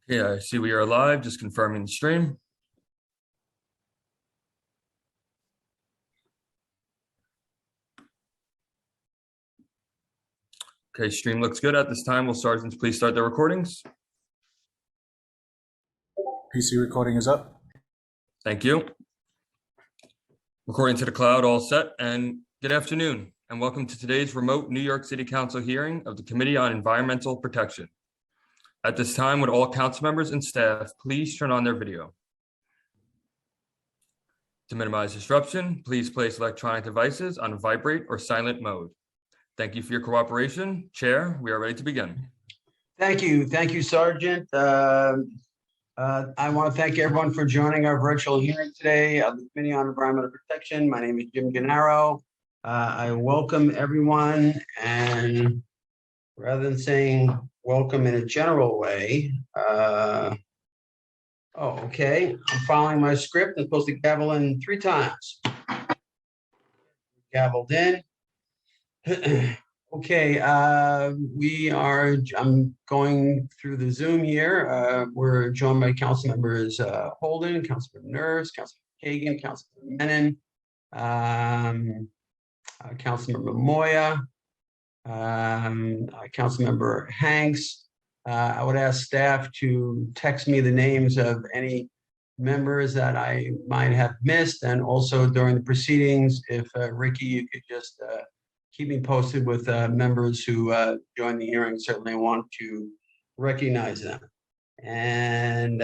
Okay, I see we are live, just confirming the stream. Okay, stream looks good. At this time, will sergeants please start their recordings? PC recording is up. Thank you. Recording to the cloud, all set, and good afternoon, and welcome to today's remote New York City Council hearing of the Committee on Environmental Protection. At this time, would all council members and staff please turn on their video? To minimize disruption, please place electronic devices on vibrate or silent mode. Thank you for your cooperation. Chair, we are ready to begin. Thank you, Sergeant. I want to thank everyone for joining our virtual hearing today of the Committee on Environmental Protection. My name is Jim Gennaro. I welcome everyone, and rather than saying welcome in a general way, okay, I'm following my script. I'm supposed to gavel in 3 times. Gavelled in. Okay, I'm going through the Zoom here. We're joined by Council Members Holden, Councilmember Nurse, Councilmember Kagan, Councilmember Menon, Councilmember Moya, Councilmember Hanks. I would ask staff to text me the names of any members that I might have missed, and also during the proceedings, if Ricky, you could just keep me posted with members who joined the hearing. Certainly want to recognize them. And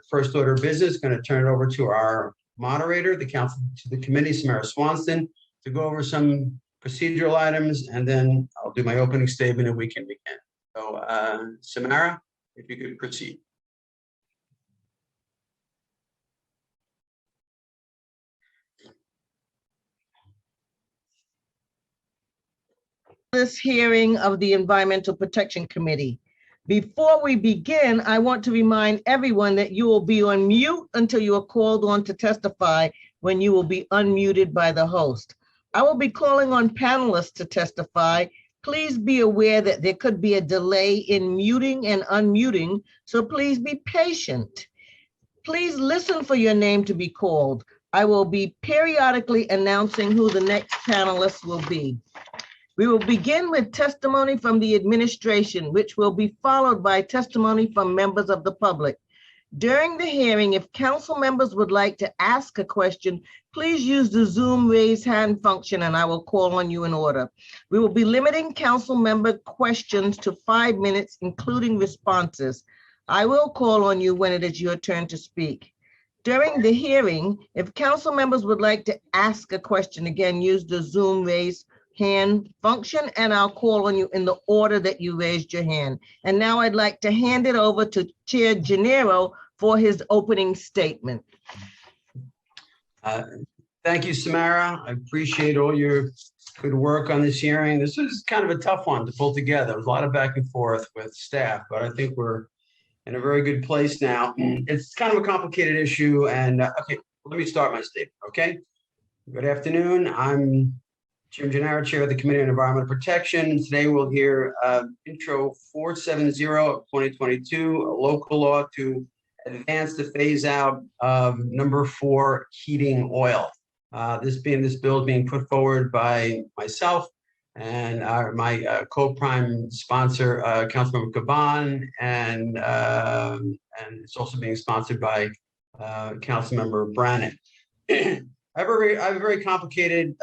first order of business, going to turn it over to our moderator, to the committee, Samara Swanston, to go over some procedural items, and then I'll do my opening statement and we can begin. So Samara, if you could proceed. This hearing of the Environmental Protection Committee. Before we begin, I want to remind everyone that you will be on mute until you are called on to testify, when you will be unmuted by the host. I will be calling on panelists to testify. Please be aware that there could be a delay in muting and unmuting, so please be patient. Please listen for your name to be called. I will be periodically announcing who the next panelist will be. We will begin with testimony from the administration, which will be followed by testimony from members of the public. During the hearing, if council members would like to ask a question, please use the Zoom raise hand function and I will call on you in order. We will be limiting council member questions to 5 minutes, including responses. I will call on you when it is your turn to speak. During the hearing, if council members would like to ask a question, again, use the Zoom raise hand function and I'll call on you in the order that you raised your hand. And now I'd like to hand it over to Chair Gennaro for his opening statement. Thank you, Samara. I appreciate all your good work on this hearing. This is kind of a tough one to pull together. There's a lot of back and forth with staff, but I think we're in a very good place now. It's kind of a complicated issue, and okay, let me start my statement, okay? Good afternoon. I'm Jim Gennaro, Chair of the Committee on Environmental Protection. Today we'll hear Intro 470 of 2022, a local law to advance the phase out of number 4 heating oil. This bill is being put forward by myself and my co-prime sponsor, Councilmember Caban, and it's also being sponsored by Councilmember Brannan. I have a very complicated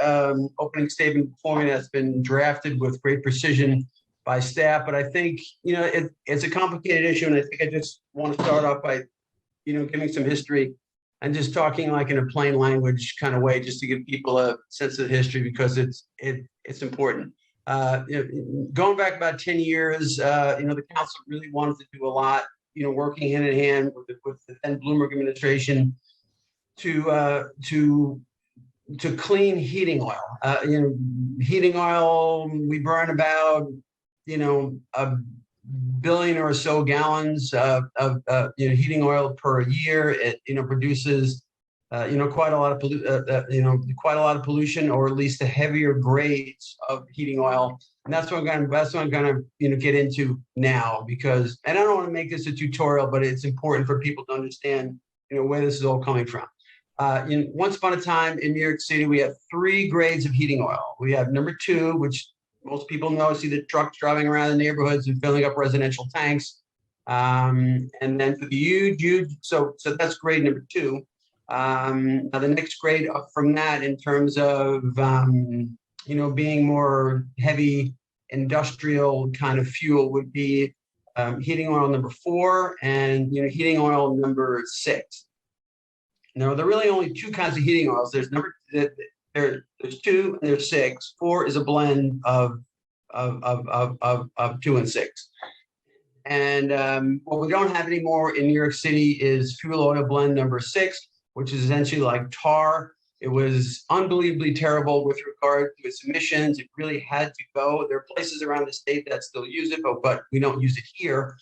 opening statement for me that's been drafted with great precision by staff, but I think, you know, it's a complicated issue, and I think I just want to start off by, you know, giving some history and just talking like in a plain language kind of way, just to give people a sense of history, because it's important. You know, going back about 10 years, you know, the council really wanted to do a lot, you know, working hand in hand with the then Bloomberg administration to clean heating oil. You know, heating oil, we burn about, you know, 1 billion or so gallons of you know, heating oil per year. It, you know, produces quite a lot of quite a lot of pollution, or at least the heavier grades of heating oil. And that's what I'm going to get into now, because, and I don't want to make this a tutorial, but it's important for people to understand, where this is all coming from. Once upon a time in New York City, we have 3 grades of heating oil. We have number 2, which most people know, see the trucks driving around the neighborhoods and filling up residential tanks. And then for the huge, so that's grade number 2. Now the next grade up from that, in terms of being more heavy industrial kind of fuel, would be heating oil number 4 and heating oil number 6. Now there are really only 2 kinds of heating oils. There's 2 and there's 6. 4 is a blend of 2 and 6. And what we don't have anymore in New York City is fuel oil blend number 6, which is essentially like tar. It was unbelievably terrible with regard to its emissions. It really had to go. There are places around the state that still use it, but we don't use it here.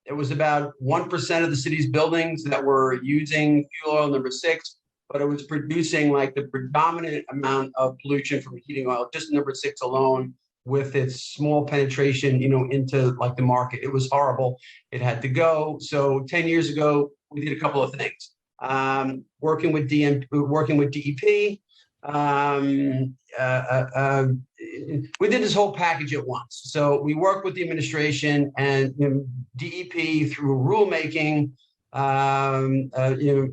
It was about 1% of the city's buildings that were using fuel oil number 6, but it was producing like the predominant amount of pollution from heating oil, just number 6 alone, with its small penetration, into like the market. It was horrible. It had to go. So 10 years ago, we did a couple of things. Working with DEP. We did this whole package at once. So we worked with the administration and DEP through rulemaking,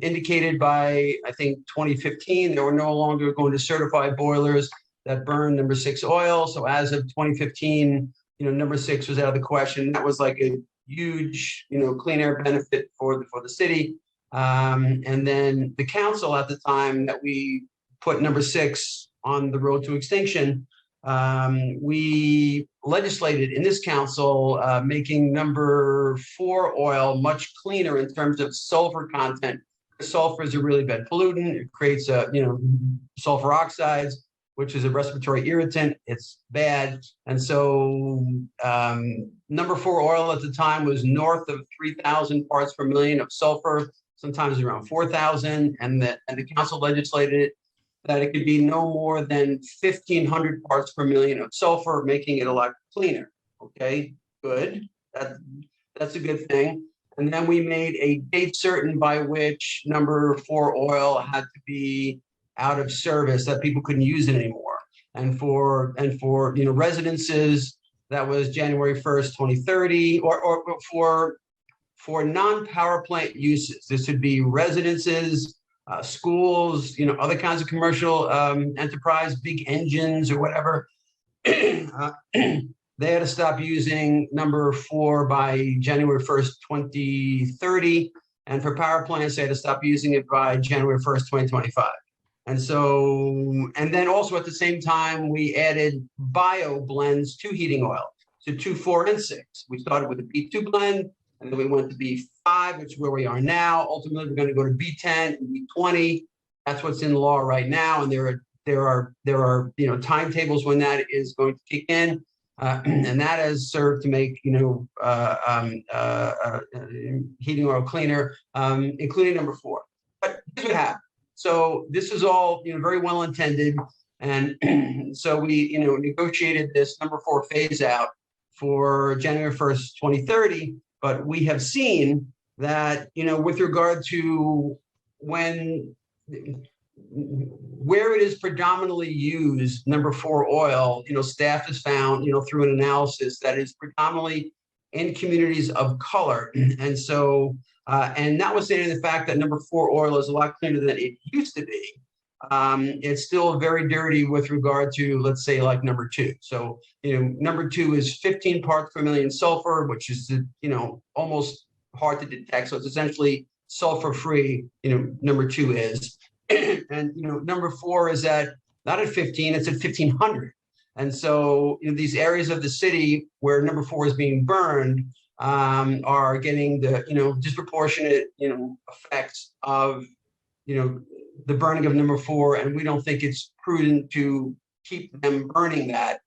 indicated by, I think, 2015, they were no longer going to certify boilers that burn number 6 oil. So as of 2015, number 6 was out of the question. That was like a huge, clean air benefit for the city. And then the council at the time that we put number 6 on the road to extinction, we legislated in this council, making number 4 oil much cleaner in terms of sulfur content. Sulfur is a really bad pollutant. It creates, sulfur oxides, which is a respiratory irritant. It's bad. And so number 4 oil at the time was north of 3,000 parts per million of sulfur, sometimes around 4,000. And the council legislated that it could be no more than 1,500 parts per million of sulfur, making it a lot cleaner. Okay, good. That's a good thing. And then we made a date certain by which number 4 oil had to be out of service, that people couldn't use it anymore. And for residences, that was January 1st, 2030, or for non-power plant uses. This would be residences, schools, other kinds of commercial enterprise, big engines or whatever. They had to stop using number 4 by January 1st, 2030. And for power plants, they had to stop using it by January 1st, 2025. And so, and then also at the same time, we added bio blends to heating oil, so 2, 4, and 6. We started with a B2 blend, and then we went to B5, which is where we are now. Ultimately, we're going to go to B10 and B20. That's what's in law right now, and there are timetables when that is going to kick in, and that has served to make heating oil cleaner, including number 4. But here's what happened. So this is all very well intended, and so we negotiated this number 4 phase out for January 1st, 2030. But we have seen that with regard to where it is predominantly used, number 4 oil, staff has found through an analysis that is predominantly in communities of color, and so. And notwithstanding the fact that number 4 oil is a lot cleaner than it used to be, it's still very dirty with regard to, let's say, like number 2. So, number 2 is 15 parts per million sulfur, which is, almost hard to detect. So it's essentially sulfur-free, number 2 is. And, number 4 is not at 15, it's at 1,500. And so these areas of the city where number 4 is being burned, are getting the disproportionate effects of the burning of number 4, and we don't think it's prudent to keep them burning that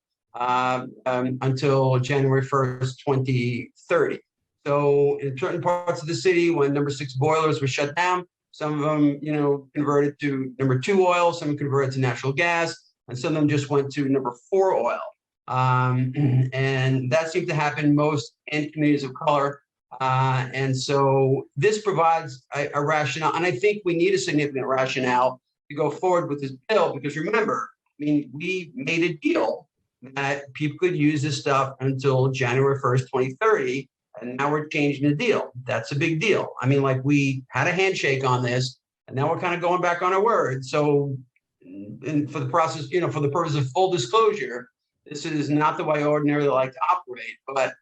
until January 1st, 2030. So in certain parts of the city, when number 6 boilers were shut down, some of them, converted to number 2 oil, some converted to natural gas, and some of them just went to number 4 oil. And that seemed to happen most in communities of color. And so this provides a rationale, and I think we need a significant rationale to go forward with this bill, because remember, I mean, we made a deal that people could use this stuff until January 1st, 2030, and now we're changing the deal. That's a big deal. I mean, like, we had a handshake on this, and now we're kind of going back on our word. So, for the process, for the purpose of full disclosure, this is not the way I ordinarily like to operate, but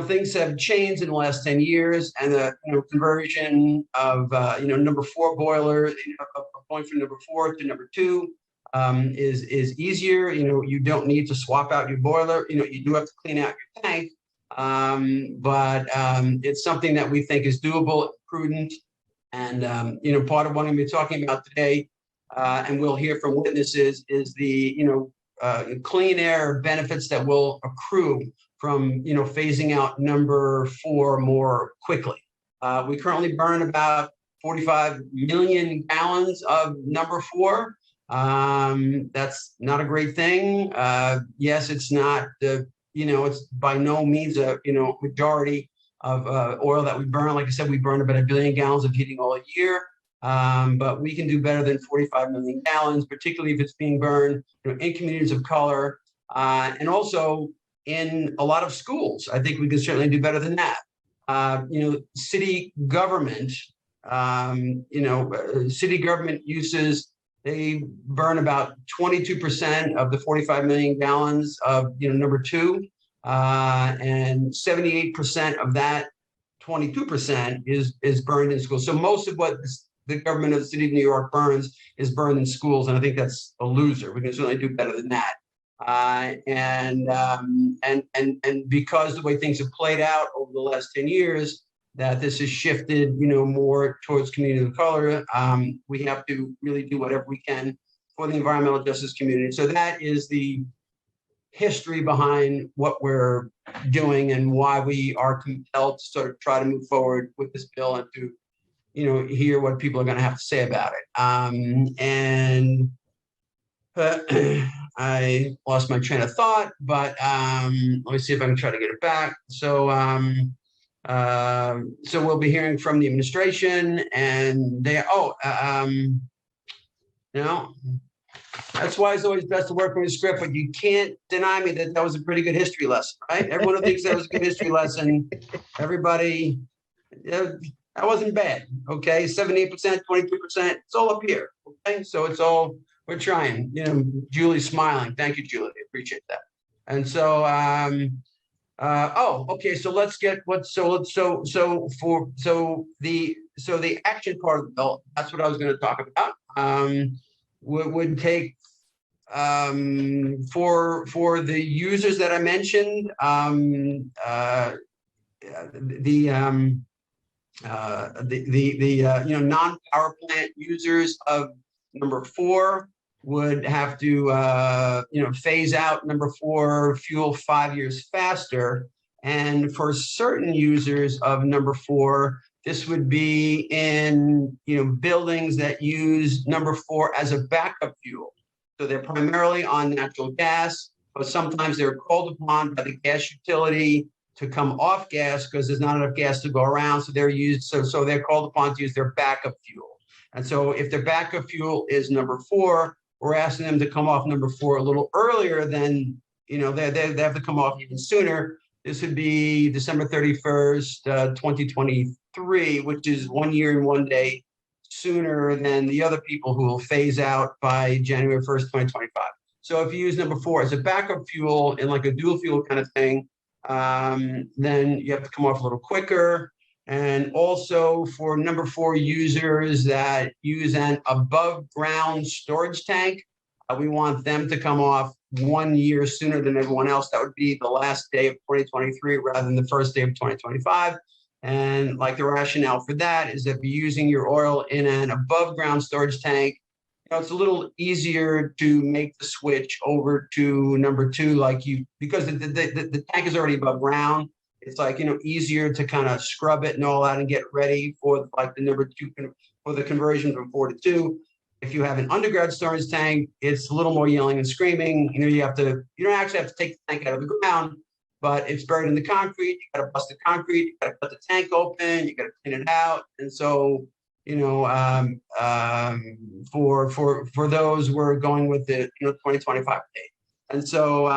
things have changed in the last 10 years, and the conversion of number 4 boiler, going from number 4 to number 2 is easier. You don't need to swap out your boiler. You do have to clean out your tank, but it's something that we think is doable, prudent, and part of what I'm going to be talking about today, and we'll hear from witnesses, is the clean air benefits that will accrue from phasing out number 4 more quickly. We currently burn about 45 million gallons of number 4. That's not a great thing. Yes, it's not it's by no means a majority of oil that we burn. Like I said, we burn about 1 billion gallons of heating oil a year. But we can do better than 45 million gallons, particularly if it's being burned in communities of color, and also in a lot of schools. I think we can certainly do better than that. City government, city government uses, they burn about 22% of the 45 million gallons of number 2, and 78% of that 22% is burned in schools. So most of what the government of the city of New York burns is burned in schools, and I think that's a loser. We can certainly do better than that. And because the way things have played out over the last 10 years, that this has shifted, more towards community of color, we have to really do whatever we can for the environmental justice community. So that is the history behind what we're doing and why we are compelled to sort of try to move forward with this bill and to hear what people are going to have to say about it. I lost my train of thought, but let me see if I can try to get it back. So we'll be hearing from the administration, and that's why it's always best to work with a script, but you can't deny me that was a pretty good history lesson, right? Everyone who thinks that was a good history lesson, everybody, that wasn't bad, okay? 78%, 22%, it's all up here, okay? So it's all, we're trying, Julie's smiling. Thank you, Julie, I appreciate that. And so, okay, so let's get the action part of the bill, that's what I was going to talk about, would take, for the users that I mentioned, non-power plant users of number 4 would have to phase out number 4 fuel 5 years faster. And for certain users of number 4, this would be in buildings that use number 4 as a backup fuel. So they're primarily on natural gas, but sometimes they're called upon by the gas utility to come off gas because there's not enough gas to go around. So they're used, so they're called upon to use their backup fuel. And so if their backup fuel is number 4, we're asking them to come off number 4 a little earlier than, they have to come off even sooner. This would be December 31st, 2023, which is 1 year and 1 day sooner than the other people who will phase out by January 1st, 2025. So if you use number 4 as a backup fuel in like a dual fuel kind of thing, then you have to come off a little quicker. And also for number 4 users that use an above ground storage tank, we want them to come off 1 year sooner than everyone else. That would be the last day of 2023 rather than the first day of 2025. And like the rationale for that is that if you're using your oil in an above ground storage tank, it's a little easier to make the switch over to number 2, because the tank is already above ground. it's like, easier to kind of scrub it and all that and get ready for like the number 2 for the conversion from 4 to 2. If you have an underground storage tank, it's a little more yelling and screaming. You don't actually have to take the tank out of the ground, but it's buried in the concrete. You got to bust the concrete. You got to cut the tank open. You got to clean it out. And so, for those, we're going with the 2025 date. And so,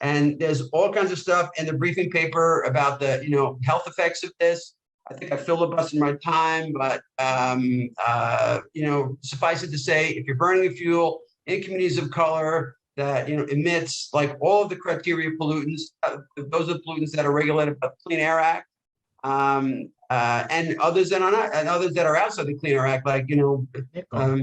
and there's all kinds of stuff in the briefing paper about the health effects of this. I think I filibustered my time, but suffice it to say, if you're burning a fuel in communities of color that emits like all of the criteria pollutants, those are the pollutants that are regulated by the Clean Air Act, and others that are not, and others that are outside the Clean Air Act, like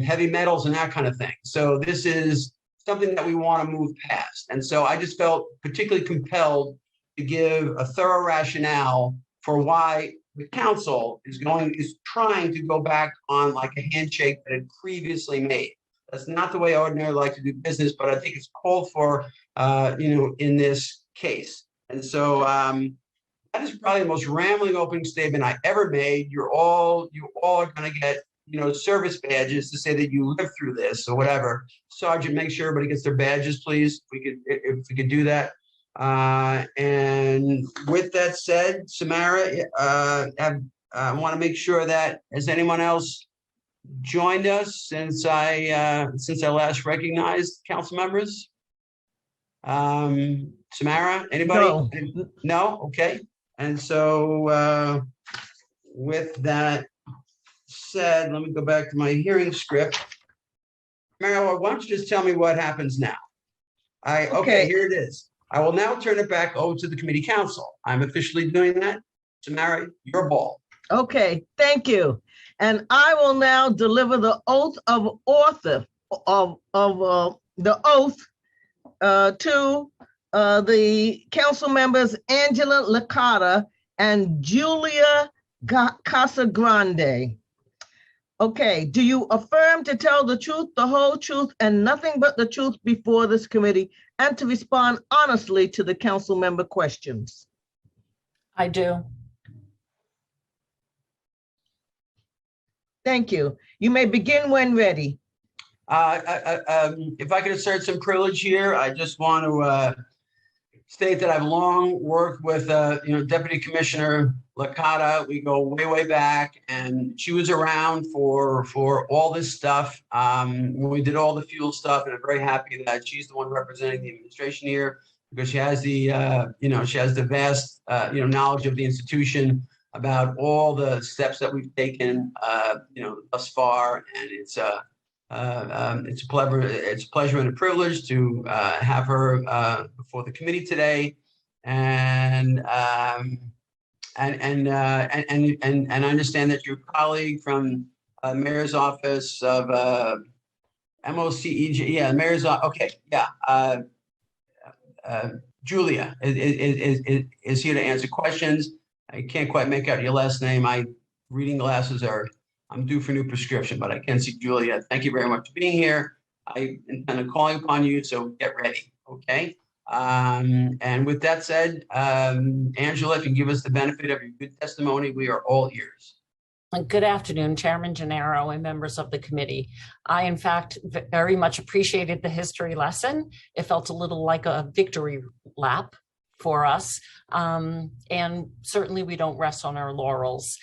heavy metals and that kind of thing. So this is something that we want to move past, and so I just felt particularly compelled to give a thorough rationale for why the council is trying to go back on like a handshake that it previously made. That's not the way I ordinarily like to do business, but I think it's called for, in this case. And so that is probably the most rambling opening statement I ever made. You all are going to get, service badges to say that you lived through this or whatever. Sergeant, make sure everybody gets their badges, please. If we could do that. And with that said, Samara, I want to make sure that has anyone else joined us since I last recognized council members? Samara, anybody? No? Okay. And so with that said, let me go back to my hearing script. Samara, why don't you just tell me what happens now? Okay, here it is. I will now turn it back over to the committee council. I'm officially doing that. Samara, your ball. Okay, thank you. And I will now deliver the oath of office to the council members Angela Licata and Julia Casagrande. Okay, do you affirm to tell the truth, the whole truth, and nothing but the truth before this committee, and to respond honestly to the council member questions? I do. Thank you. You may begin when ready. If I could assert some privilege here, I just want to state that I've long worked with Deputy Commissioner Licata. We go way, way back, and she was around for all this stuff when we did all the fuel stuff, and I'm very happy that she's the one representing the administration here, because she has the she has the vast knowledge of the institution about all the steps that we've taken thus far, and it's a pleasure and a privilege to have her before the committee today, and I understand that your colleague from Mayor's Office of MOCEJ, yeah, Mayor's okay, yeah, Julia is here to answer questions. I can't quite make out your last name. My reading glasses I'm due for new prescription, but I can see Julia. Thank you very much for being here. I intend on calling upon you, so get ready, okay? And with that said, Angela, if you give us the benefit of your good testimony, we are all ears. Good afternoon, Chairman Gennaro and members of the committee. I, in fact, very much appreciated the history lesson. It felt a little like a victory lap for us. And certainly we don't rest on our laurels.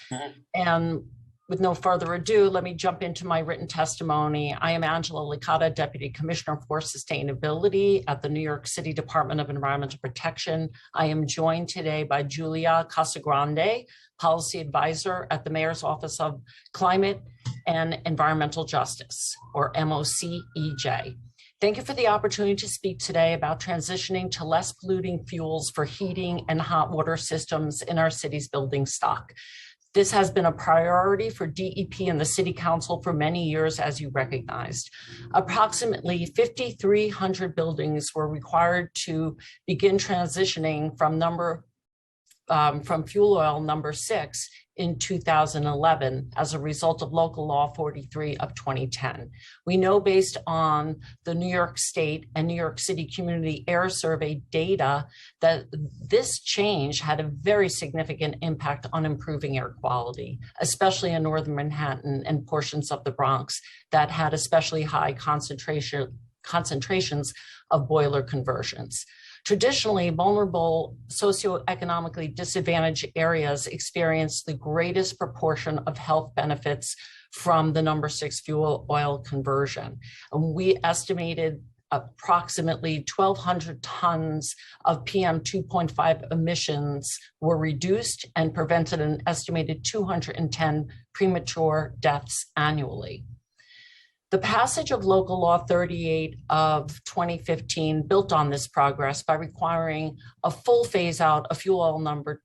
And with no further ado, let me jump into my written testimony. I am Angela Licata, Deputy Commissioner for Sustainability at the New York City Department of Environmental Protection. I am joined today by Julia Casagrande, Policy Advisor at the Mayor's Office of Climate and Environmental Justice, or MOCEJ. Thank you for the opportunity to speak today about transitioning to less polluting fuels for heating and hot water systems in our city's building stock. This has been a priority for DEP and the City Council for many years, as you recognized. Approximately 5,300 buildings were required to begin transitioning from number from fuel oil number 6 in 2011 as a result of local law 43 of 2010. We know based on the New York State and New York City Community Air Survey data that this change had a very significant impact on improving air quality, especially in northern Manhattan and portions of the Bronx that had especially high concentrations of boiler conversions. Traditionally, vulnerable socioeconomically disadvantaged areas experience the greatest proportion of health benefits from the number 6 fuel oil conversion. And we estimated approximately 1,200 tons of PM 2.5 emissions were reduced and prevented an estimated 210 premature deaths annually. The passage of Local Law 38 of 2015 built on this progress by requiring a full phase out of fuel oil number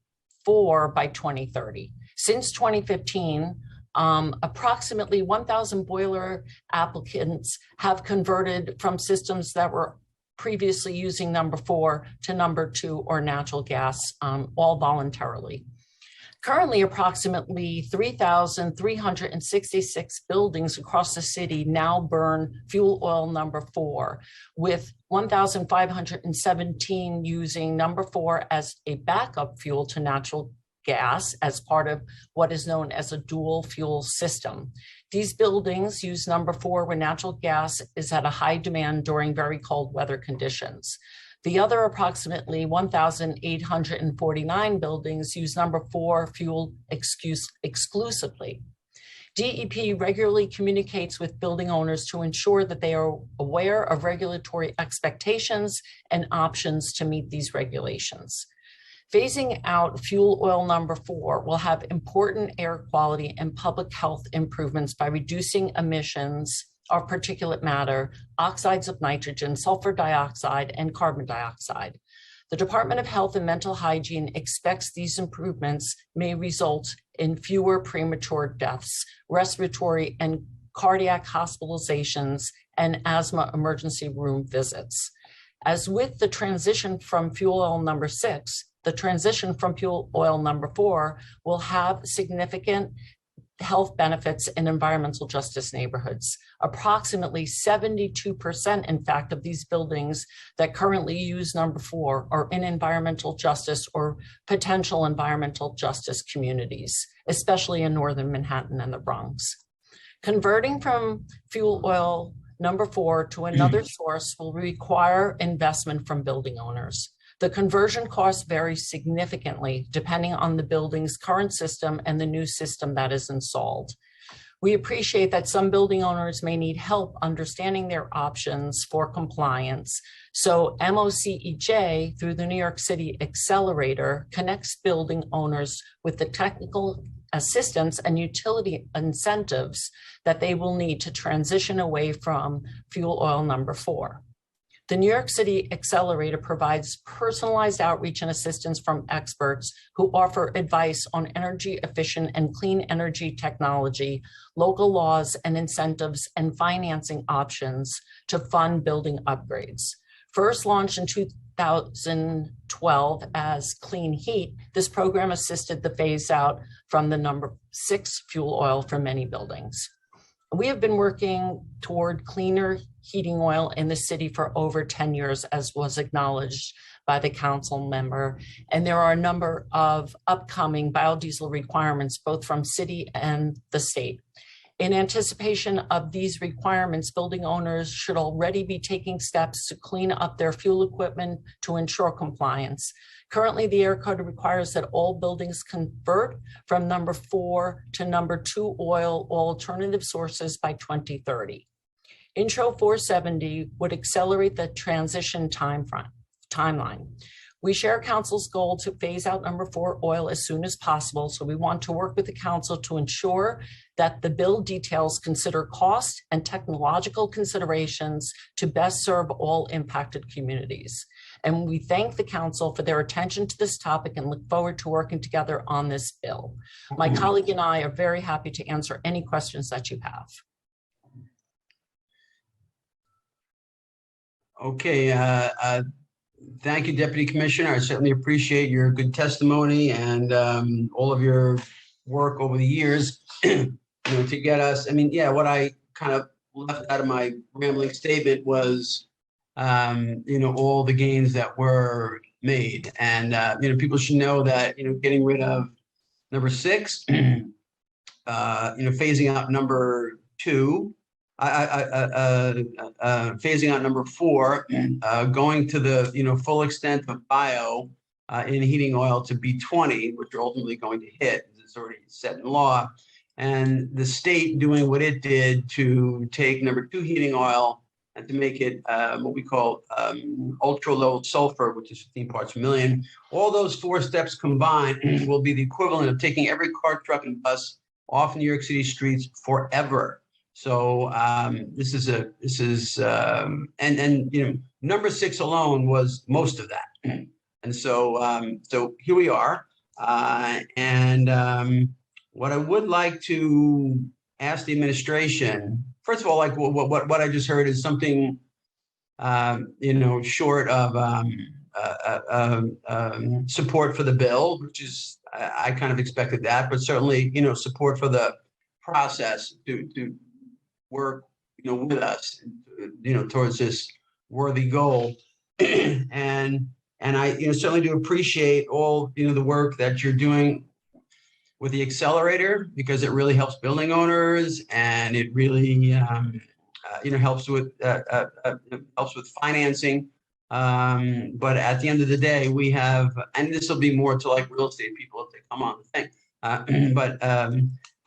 4 by 2030. Since 2015, approximately 1,000 boiler applicants have converted from systems that were previously using number 4 to number 2 or natural gas, all voluntarily. Currently, approximately 3,366 buildings across the city now burn fuel oil number 4, with 1,517 using number 4 as a backup fuel to natural gas as part of what is known as a dual fuel system. These buildings use number 4 when natural gas is at a high demand during very cold weather conditions. The other approximately 1,849 buildings use number 4 fuel exclusively. DEP regularly communicates with building owners to ensure that they are aware of regulatory expectations and options to meet these regulations. Phasing out fuel oil number 4 will have important air quality and public health improvements by reducing emissions of particulate matter, oxides of nitrogen, sulfur dioxide, and carbon dioxide. The Department of Health and Mental Hygiene expects these improvements may result in fewer premature deaths, respiratory and cardiac hospitalizations, and asthma emergency room visits. As with the transition from fuel oil number 6, the transition from fuel oil number 4 will have significant health benefits in environmental justice neighborhoods. Approximately 72%, in fact, of these buildings that currently use number 4 are in environmental justice or potential environmental justice communities, especially in northern Manhattan and the Bronx. Converting from fuel oil number 4 to another source will require investment from building owners. The conversion cost varies significantly depending on the building's current system and the new system that is installed. We appreciate that some building owners may need help understanding their options for compliance. So MOCEJ, through the New York City Accelerator, connects building owners with the technical assistance and utility incentives that they will need to transition away from fuel oil number 4. The New York City Accelerator provides personalized outreach and assistance from experts who offer advice on energy efficient and clean energy technology, local laws and incentives, and financing options to fund building upgrades. First launched in 2012 as Clean Heat, this program assisted the phase out from the number 6 fuel oil for many buildings. We have been working toward cleaner heating oil in the city for over 10 years, as was acknowledged by the council member. And there are a number of upcoming biodiesel requirements, both from city and the state. In anticipation of these requirements, building owners should already be taking steps to clean up their fuel equipment to ensure compliance. Currently, the Air Code requires that all buildings convert from number 4 to number 2 oil or alternative sources by 2030. Intro 470 would accelerate the transition timeline. We share council's goal to phase out number 4 oil as soon as possible, so we want to work with the council to ensure that the bill details consider cost and technological considerations to best serve all impacted communities. And we thank the council for their attention to this topic and look forward to working together on this bill. My colleague and I are very happy to answer any questions that you have. Okay, Thank you, Deputy Commissioner. I certainly appreciate your good testimony and all of your work over the years to get us. I mean, yeah, what I kind of left out of my rambling statement was, all the gains that were made. And, people should know that, getting rid of number 6, phasing out number 2, phasing out number 4, going to the full extent of bio in heating oil to B20, which we're ultimately going to hit. It's already set in law. And the state doing what it did to take number 2 heating oil and to make it what we call ultra low sulfur, which is 15 parts per million. All those 4 steps combined will be the equivalent of taking every car, truck, and bus off New York City streets forever. So this is number 6 alone was most of that. And so here we are. What I would like to ask the administration, first of all, like what I just heard is something, short of support for the bill, which is, I kind of expected that, but certainly, support for the process to work, with us, towards this worthy goal. And I, certainly do appreciate all, the work that you're doing with the accelerator, because it really helps building owners, and it really, helps with financing. But at the end of the day, we have, and this will be more to like real estate people if they come on the thing. But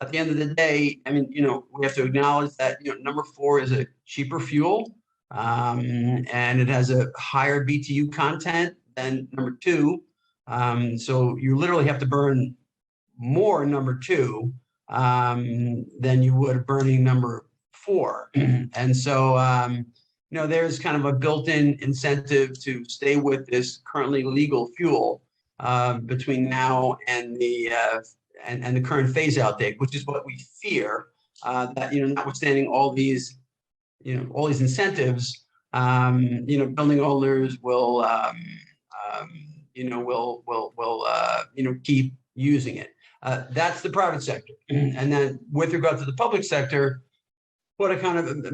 at the end of the day, I mean, we have to acknowledge that, number 4 is a cheaper fuel, and it has a higher BTU content than number 2. So you literally have to burn more number 2 than you would burning number 4. And so, there's kind of a built-in incentive to stay with this currently legal fuel between now and the current phase-out date, which is what we fear, that, notwithstanding all these incentives, building owners will, keep using it. That's the private sector. And then with regard to the public sector, what I kind of,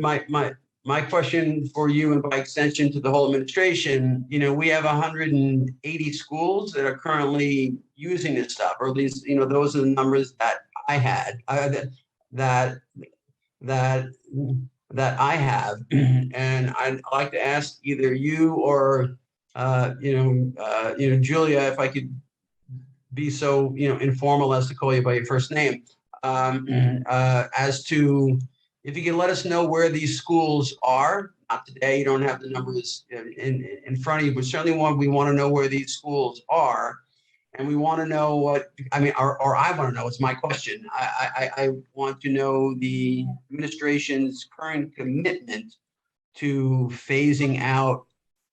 my question for you, and by extension to the whole administration, we have 180 schools that are currently using this stuff, or at least, those are the numbers that I had, that I have. And I'd like to ask either you or, Julia, if I could be so, informal as to call you by your first name, as to, if you can let us know where these schools are. Not today, you don't have the numbers in front of you, but certainly we want to know where these schools are. And we want to know what, I mean, or I want to know, it's my question. I want to know the administration's current commitment to phasing out,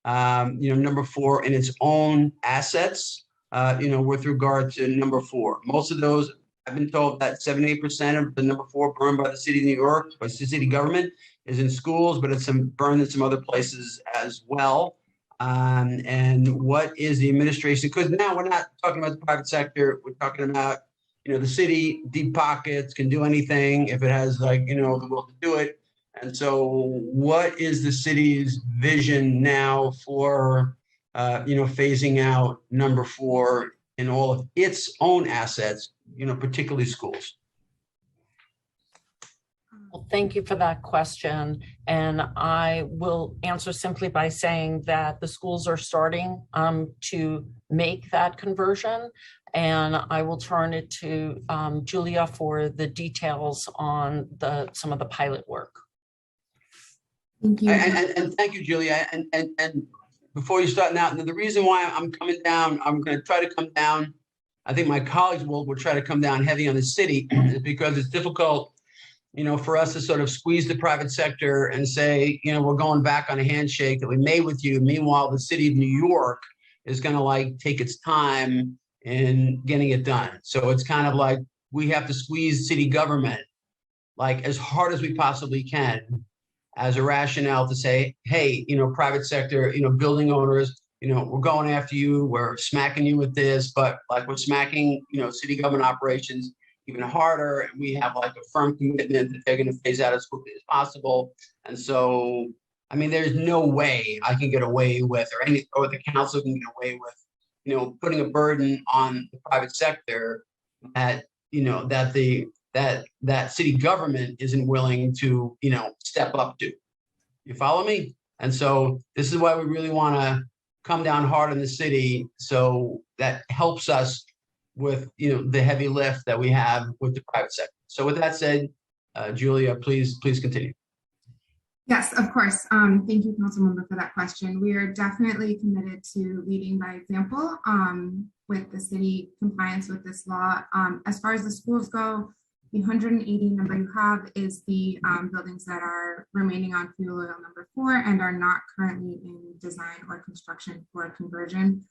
number 4 in its own assets, with regard to number 4. Most of those, I've been told that 78% of the number 4 burned by the city of New York, by the city government, is in schools, but it's burned in some other places as well. And what is the administration? Because now we're not talking about the private sector. We're talking about, the city, deep pockets, can do anything if it has, like, the will to do it. And so what is the city's vision now for, phasing out number 4 in all of its own assets, particularly schools? Well, thank you for that question. And I will answer simply by saying that the schools are starting to make that conversion. And I will turn it to Julia for the details on some of the pilot work. Thank you. And thank you, Julia. And before you start now, the reason why I'm coming down, I'm going to try to come down. I think my colleagues will try to come down heavy on the city, is because it's difficult, for us to sort of squeeze the private sector and say, we're going back on a handshake that we made with you. Meanwhile, the city of New York is going to take its time in getting it done. So it's kind of like we have to squeeze city government as hard as we possibly can, as a rationale to say, hey, private sector, building owners, we're going after you, we're smacking you with this, but like we're smacking, city government operations even harder. And we have like a firm commitment that they're going to phase out as quickly as possible. And so, I mean, there's no way I can get away with, or the council can get away with, putting a burden on the private sector that, that city government isn't willing to, step up to. You follow me? And so this is why we really want to come down hard on the city. So that helps us with, the heavy lift that we have with the private sector. So with that said, Julia, please continue. Yes, of course. Thank you, Councilmember, for that question. We are definitely committed to leading by example with the city compliance with this law. As far as the schools go, the 180 number you have is the buildings that are remaining on fuel oil number 4 and are not currently in design or construction for conversion.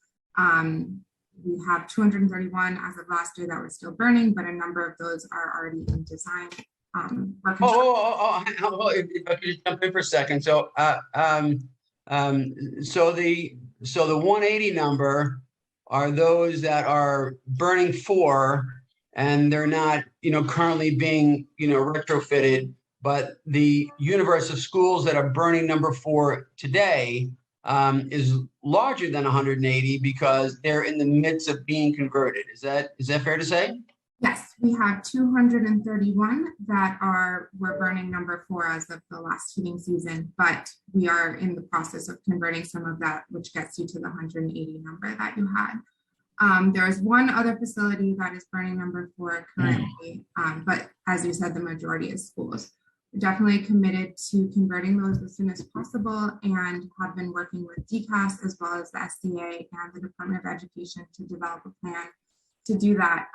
We have 231 as of last year that were still burning, but a number of those are already in design. If I could just jump in for a second. So, so the 180 number are those that are burning 4, and they're not, currently being, retrofitted. But the universe of schools that are burning number 4 today is larger than 180 because they're in the midst of being converted. Is that fair to say? Yes, we have 231 that we're burning number 4 as of the last heating season, but we are in the process of converting some of that, which gets you to the 180 number that you had. There is one other facility that is burning number 4 currently, but as you said, the majority is schools. We're definitely committed to converting those as soon as possible and have been working with DCAS as well as the SDA and the Department of Education to develop a plan to do that.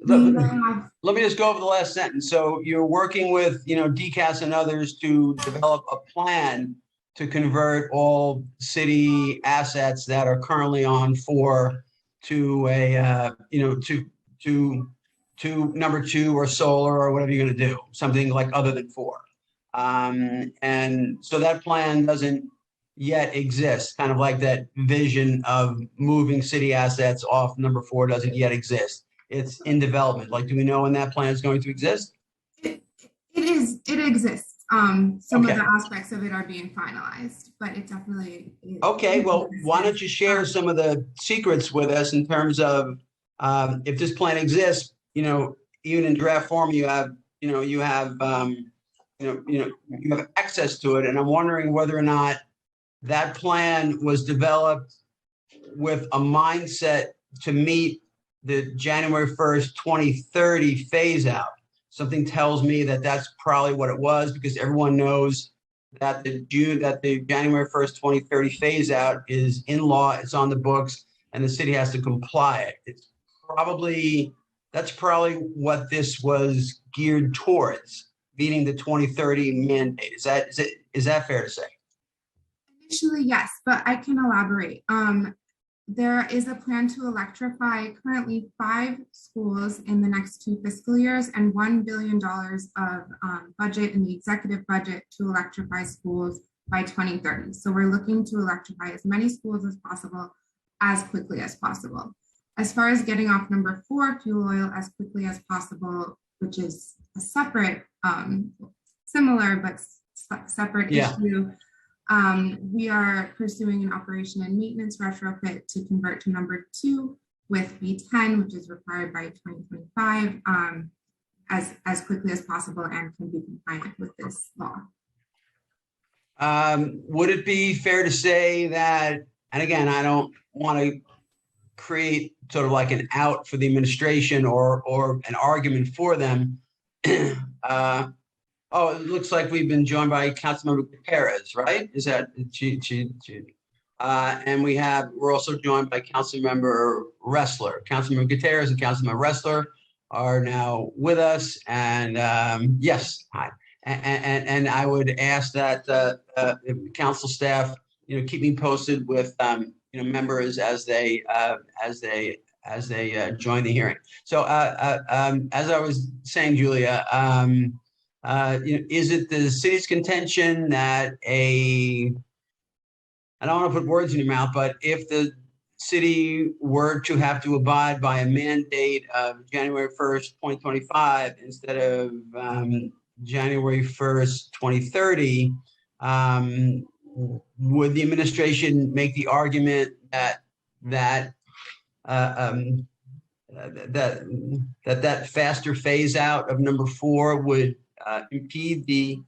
Let me just go over the last sentence. So you're working with, DCAS and others to develop a plan to convert all city assets that are currently on 4 to a, to number 2 or solar or whatever you're going to do, something like other than 4. And so that plan doesn't yet exist, kind of like that vision of moving city assets off number 4 doesn't yet exist. It's in development. Like, do we know when that plan is going to exist? It exists. Some of the aspects of it are being finalized, but it definitely is. Okay, well, why don't you share some of the secrets with us in terms of if this plan exists, even in draft form, you have access to it. And I'm wondering whether or not that plan was developed with a mindset to meet the January 1st, 2030 phase out. Something tells me that that's probably what it was, because everyone knows that the January 1st, 2030 phase out is in law, it's on the books, and the city has to comply. That's probably what this was geared towards, meeting the 2030 mandate. Is that fair to say? Initially, yes, but I can elaborate. There is a plan to electrify currently 5 schools in the next 2 fiscal years and $1 billion of budget in the executive budget to electrify schools by 2030. So we're looking to electrify as many schools as possible, as quickly as possible. As far as getting off number 4 fuel oil as quickly as possible, which is a separate, similar but separate issue. We are pursuing an operation and maintenance retrofit to convert to number 2 with B10, which is required by 2025, as quickly as possible and can be compliant with this law. Would it be fair to say that, and again, I don't want to create sort of like an out for the administration or an argument for them. Oh, it looks like we've been joined by Councilmember Gutierrez, right? Is that and we're also joined by Councilmember Ressler. Councilmember Gutierrez and Councilmember Ressler are now with us. And yes, hi. And I would ask that council staff, keep me posted with members as they join the hearing. So as I was saying, Julia, is it the city's contention that and I don't want to put words in your mouth, but if the city were to have to abide by a mandate of January 1st, 2025, instead of January 1st, 2030, would the administration make the argument that faster phase out of number 4 would impede the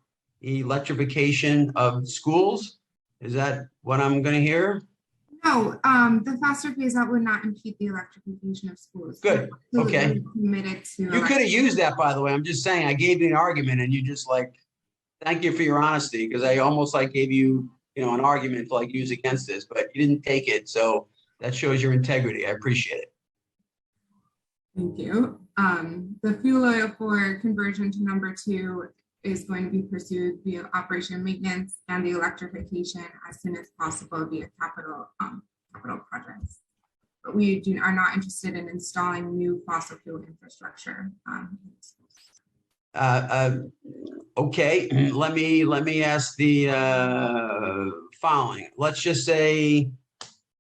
electrification of schools? Is that what I'm going to hear? No, the faster phase out would not impede the electrification of schools. Good. We're Okay. absolutely committed to. You could have used that, by the way. I'm just saying, I gave you an argument and you just like, thank you for your honesty, because I almost like gave you, an argument to like use against this, but you didn't take it. So that shows your integrity. I appreciate it. Thank you. The fuel oil for conversion to number 2 is going to be pursued via operation and maintenance, and the electrification as soon as possible via capital projects. But we are not interested in installing new fossil fuel infrastructure. Okay, let me ask the following. Let's just say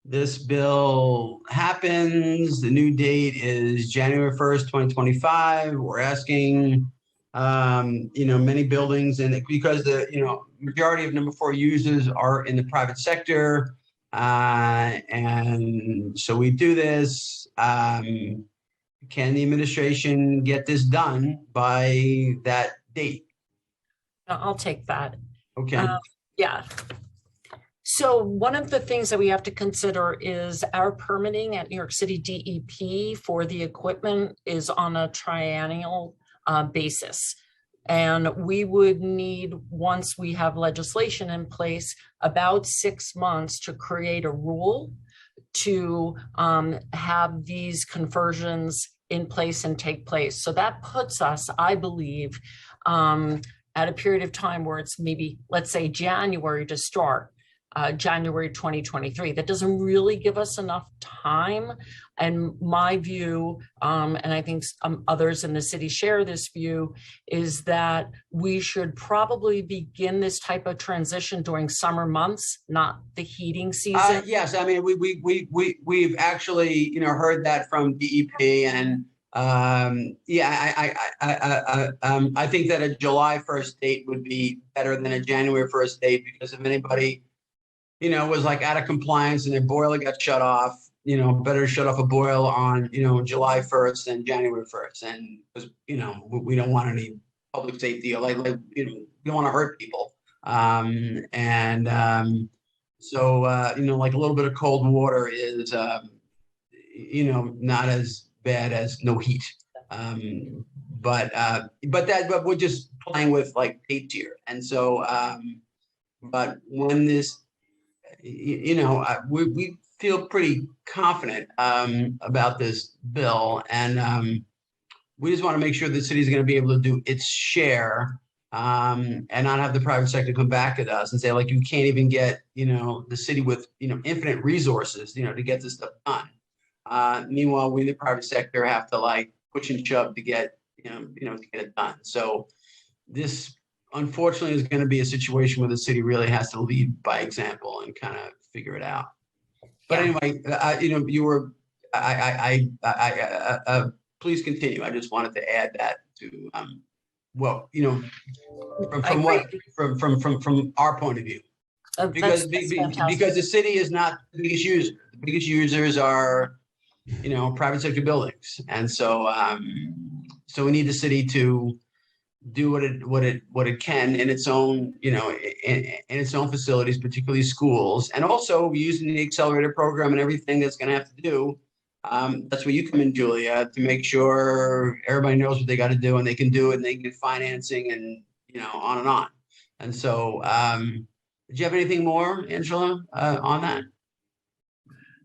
this bill happens. The new date is January 1st, 2025. We're asking, many buildings, and because the, majority of number 4 users are in the private sector. And so we do this. Can the administration get this done by that date? I'll take that. Okay. Yeah. So one of the things that we have to consider is our permitting at New York City DEP for the equipment is on a triennial basis. And we would need, once we have legislation in place, about 6 months to create a rule to have these conversions in place and take place. So that puts us, I believe, at a period of time where it's maybe, let's say, January to start. January 2023. That doesn't really give us enough time. And my view, and I think others in the city share this view, is that we should probably begin this type of transition during summer months, not the heating season. Yes, I mean we've actually heard that from DEP, and I think that a July 1st date would be better than a January 1st date, because if anybody was like out of compliance and their boiler got shut off, better to shut off a boil on, July 1st than January 1st. And because, we don't want any public safety, we don't want to hurt people. So, like a little bit of cold water is, not as bad as no heat. But we're just playing with like dates here. And so, but when this, we feel pretty confident about this bill, and we just want to make sure the city is going to be able to do its share, and not have the private sector come back at us and say, like, you can't even get the city with infinite resources to get this stuff done. Meanwhile, we in the private sector have to like push and shove to get to get it done. So this, unfortunately, is going to be a situation where the city really has to lead by example and kind of figure it out. But anyway, you were, please continue. I just wanted to add that to, from our point of view, because the city is not the biggest user. The biggest users are, private sector buildings, and so so we need the city to do what it can in its own, in its own facilities, particularly schools, and also using the accelerator program and everything that's going to have to do. That's where you come in, Julia, to make sure everybody knows what they got to do and they can do it and they get financing and, on and on. And so, did you have anything more, Angela, on that?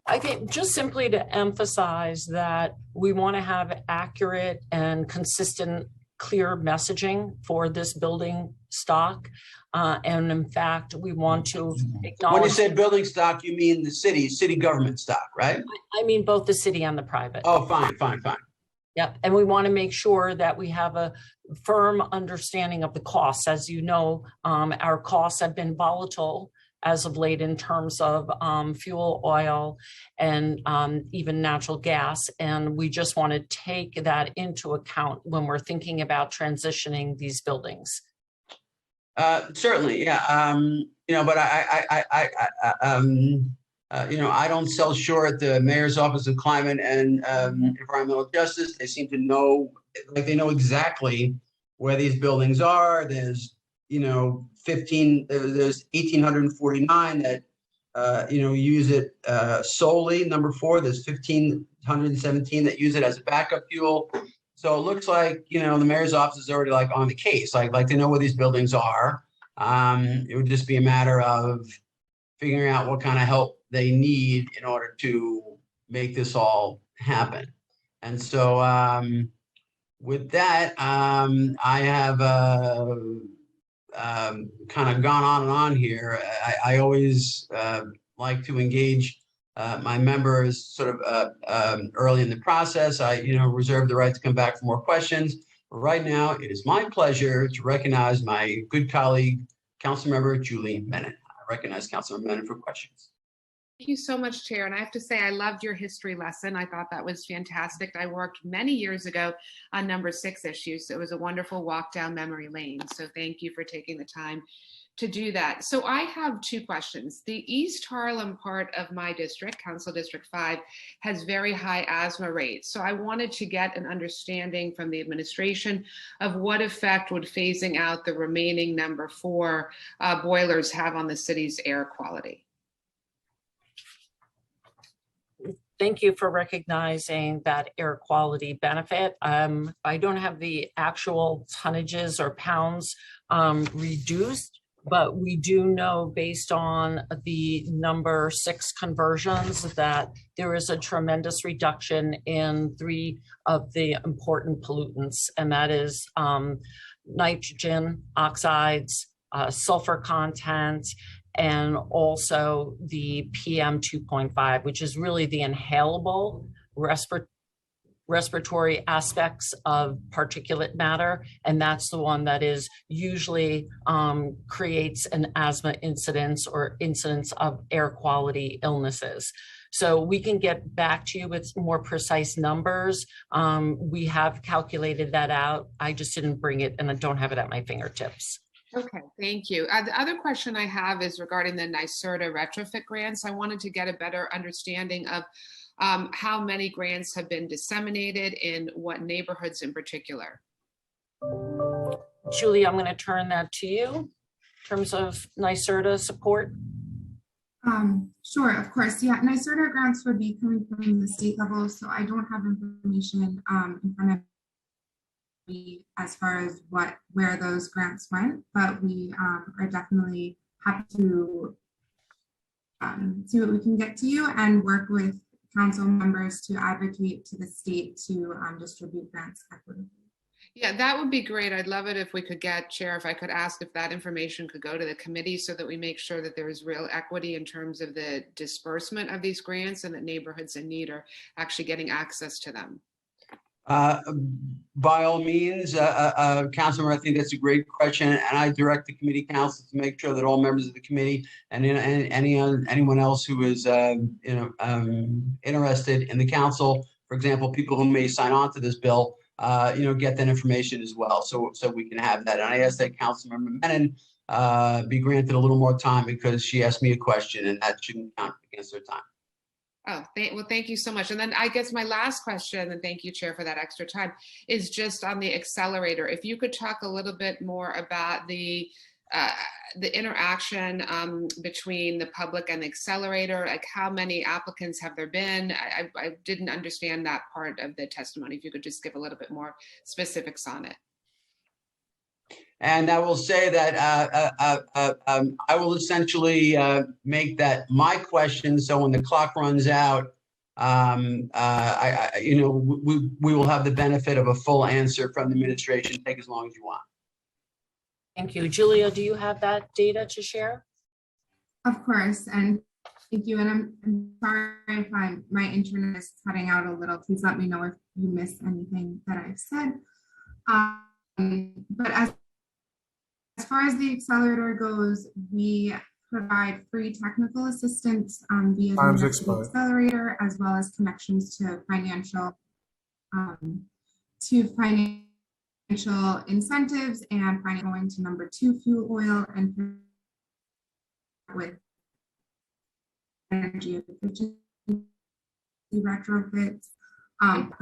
I think just simply to emphasize that we want to have accurate and consistent, clear messaging for this building stock. And in fact, we want to acknowledge— When you say building stock, you mean the city government stock, right? I mean both the city and the private. Oh, fine. Yep. And we want to make sure that we have a firm understanding of the costs. As you know, our costs have been volatile as of late in terms of fuel, oil, and even natural gas. And we just want to take that into account when we're thinking about transitioning these buildings. Certainly, yeah. But I don't sell short the Mayor's Office of Climate and Environmental Justice. They seem to know, like they know exactly where these buildings are. There's, there's 1,849 that, use it solely. Number 4, there's 1,517 that use it as a backup fuel. So it looks like, the mayor's office is already like on the case, like they know where these buildings are. It would just be a matter of figuring out what kind of help they need in order to make this all happen. And so with that, I have kind of gone on and on here. I always like to engage my members sort of early in the process. I, reserve the right to come back for more questions. But right now, it is my pleasure to recognize my good colleague, Councilmember Julie Menon. I recognize Councilmember Menon for questions. Thank you so much, Chair. And I have to say, I loved your history lesson. I thought that was fantastic. I worked many years ago on number 6 issues. So it was a wonderful walk down memory lane. So thank you for taking the time to do that. So I have 2 questions. The East Harlem part of my district, Council District 5, has very high asthma rates. So I wanted to get an understanding from the administration of what effect would phasing out the remaining number 4 boilers have on the city's air quality. Thank you for recognizing that air quality benefit. I don't have the actual tonnages or pounds reduced, but we do know based on the number 6 conversions that there is a tremendous reduction in 3 of the important pollutants, and that is nitrogen oxides, sulfur content, and also the PM 2.5, which is really the inhalable respiratory aspects of particulate matter. And that's the one that is usually creates an asthma incidence or incidence of air quality illnesses. So we can get back to you with more precise numbers. We have calculated that out. I just didn't bring it and I don't have it at my fingertips. Okay, thank you. The other question I have is regarding the NYCC retrofit grants. I wanted to get a better understanding of how many grants have been disseminated in what neighborhoods in particular. Julie, I'm going to turn that to you in terms of NYCC support. Sure, of course. Yeah, NYCC grants would be coming from the state level, so I don't have information in front of as far as where those grants went, but we are definitely happy to see what we can get to you and work with council members to advocate to the state to distribute grants equitably. Yeah, that would be great. I'd love it if we could get, Chair, if I could ask if that information could go to the committee so that we make sure that there is real equity in terms of the disbursement of these grants and that neighborhoods in need are actually getting access to them. By all means, Councilor, I think that's a great question, and I direct the committee council to make sure that all members of the committee and anyone else who is interested in the council, for example, people who may sign on to this bill, get that information as well, so we can have that. And I ask that Councilmember Menon be granted a little more time because she asked me a question, and that shouldn't count against her time. Oh, well, thank you so much. And then I guess my last question, and thank you, Chair, for that extra time, is just on the accelerator. If you could talk a little bit more about the interaction between the public and the accelerator, like how many applicants have there been? I didn't understand that part of the testimony. If you could just give a little bit more specifics on it. And I will say that I will essentially make that my question. So when the clock runs out, we will have the benefit of a full answer from the administration. Take as long as you want. Thank you. Julia, do you have that data to share? Of course, and thank you. And I'm sorry if my internet is cutting out a little. Please let me know if you missed anything that I've said. But as far as the accelerator goes, we provide free technical assistance via the Time's New York City expired. Accelerator, as well as connections to financial incentives and going to number 2 fuel oil and with energy efficiency retrofits.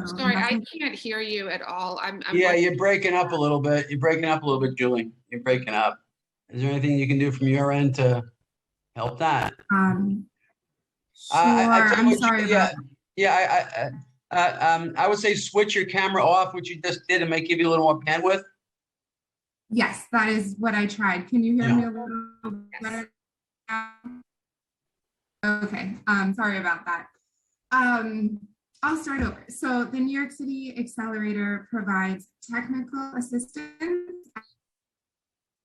Sorry, I can't hear you at all. I'm Yeah, you're breaking up a little bit. You're breaking up a little bit, Julie. You're breaking up. Is there anything you can do from your end to help that? Sure, I tell you I'm what, sorry yeah, about yeah. I would say switch your camera off, which you just did, and might give you a little more bandwidth. Yes, that is what I tried. Can you hear Yeah. me a little better now? Okay, sorry about that. I'll start over. So the New York City Accelerator provides technical assistance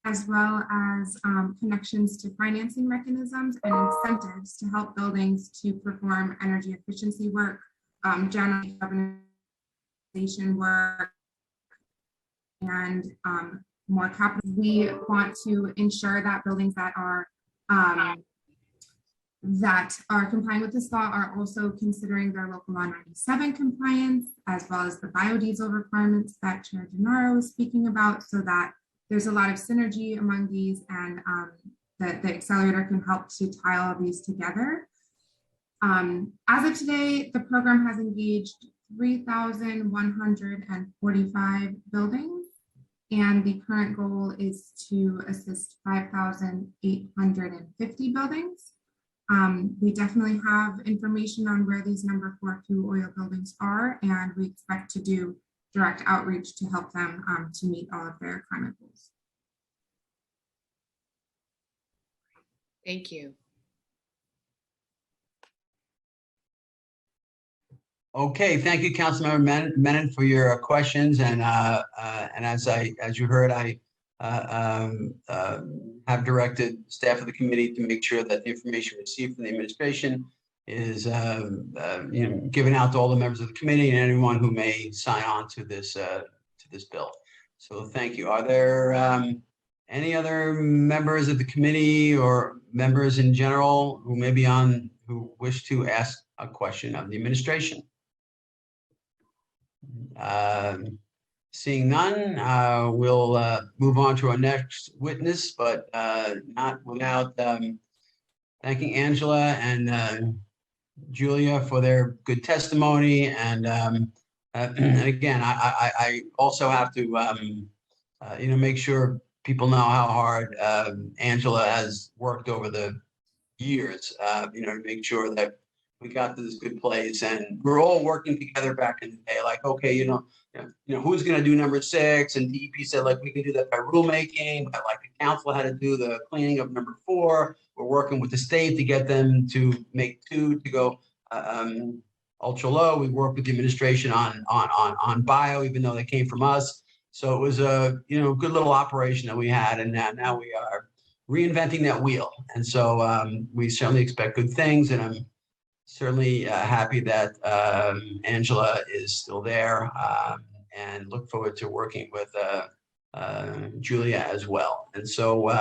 as well as connections to financing mechanisms and incentives to help buildings to perform energy efficiency work, general decarbonization work, and more capital. We want to ensure that buildings that are complying with this law are also considering their local law 97 compliance, as well as the biodiesel requirements that Chair Gennaro was speaking about, so that there's a lot of synergy among these, and that the accelerator can help to tie all of these together. As of today, the program has engaged 3,145 buildings, and the current goal is to assist 5,850 buildings. We definitely have information on where these number 4 fuel oil buildings are, and we expect to do direct outreach to help them to meet all of their climate goals. Thank you. Okay, thank you, Councilmember Menon, for your questions. And as you heard, I have directed staff of the committee to make sure that the information received from the administration is given out to all the members of the committee and anyone who may sign on to this bill. So thank you. Are there any other members of the committee or members in general who may be on who wish to ask a question of the administration? Seeing none, we'll move on to our next witness, but not without thanking Angela and Julia for their good testimony. And again, I also have to make sure people know how hard Angela has worked over the years, to make sure that we got to this good place, and we're all working together back in the day. Like, okay, who's going to do number 6? And DEP said, like, we can do that by rulemaking, but like the council had to do the cleaning of number 4. We're working with the state to get them to make 2 to go ultra low. We worked with the administration on bio, even though they came from us. So it was a good little operation that we had, and now we are reinventing that wheel. And so we certainly expect good things, and I'm certainly happy that Angela is still there, and look forward to working with Julia as well. And so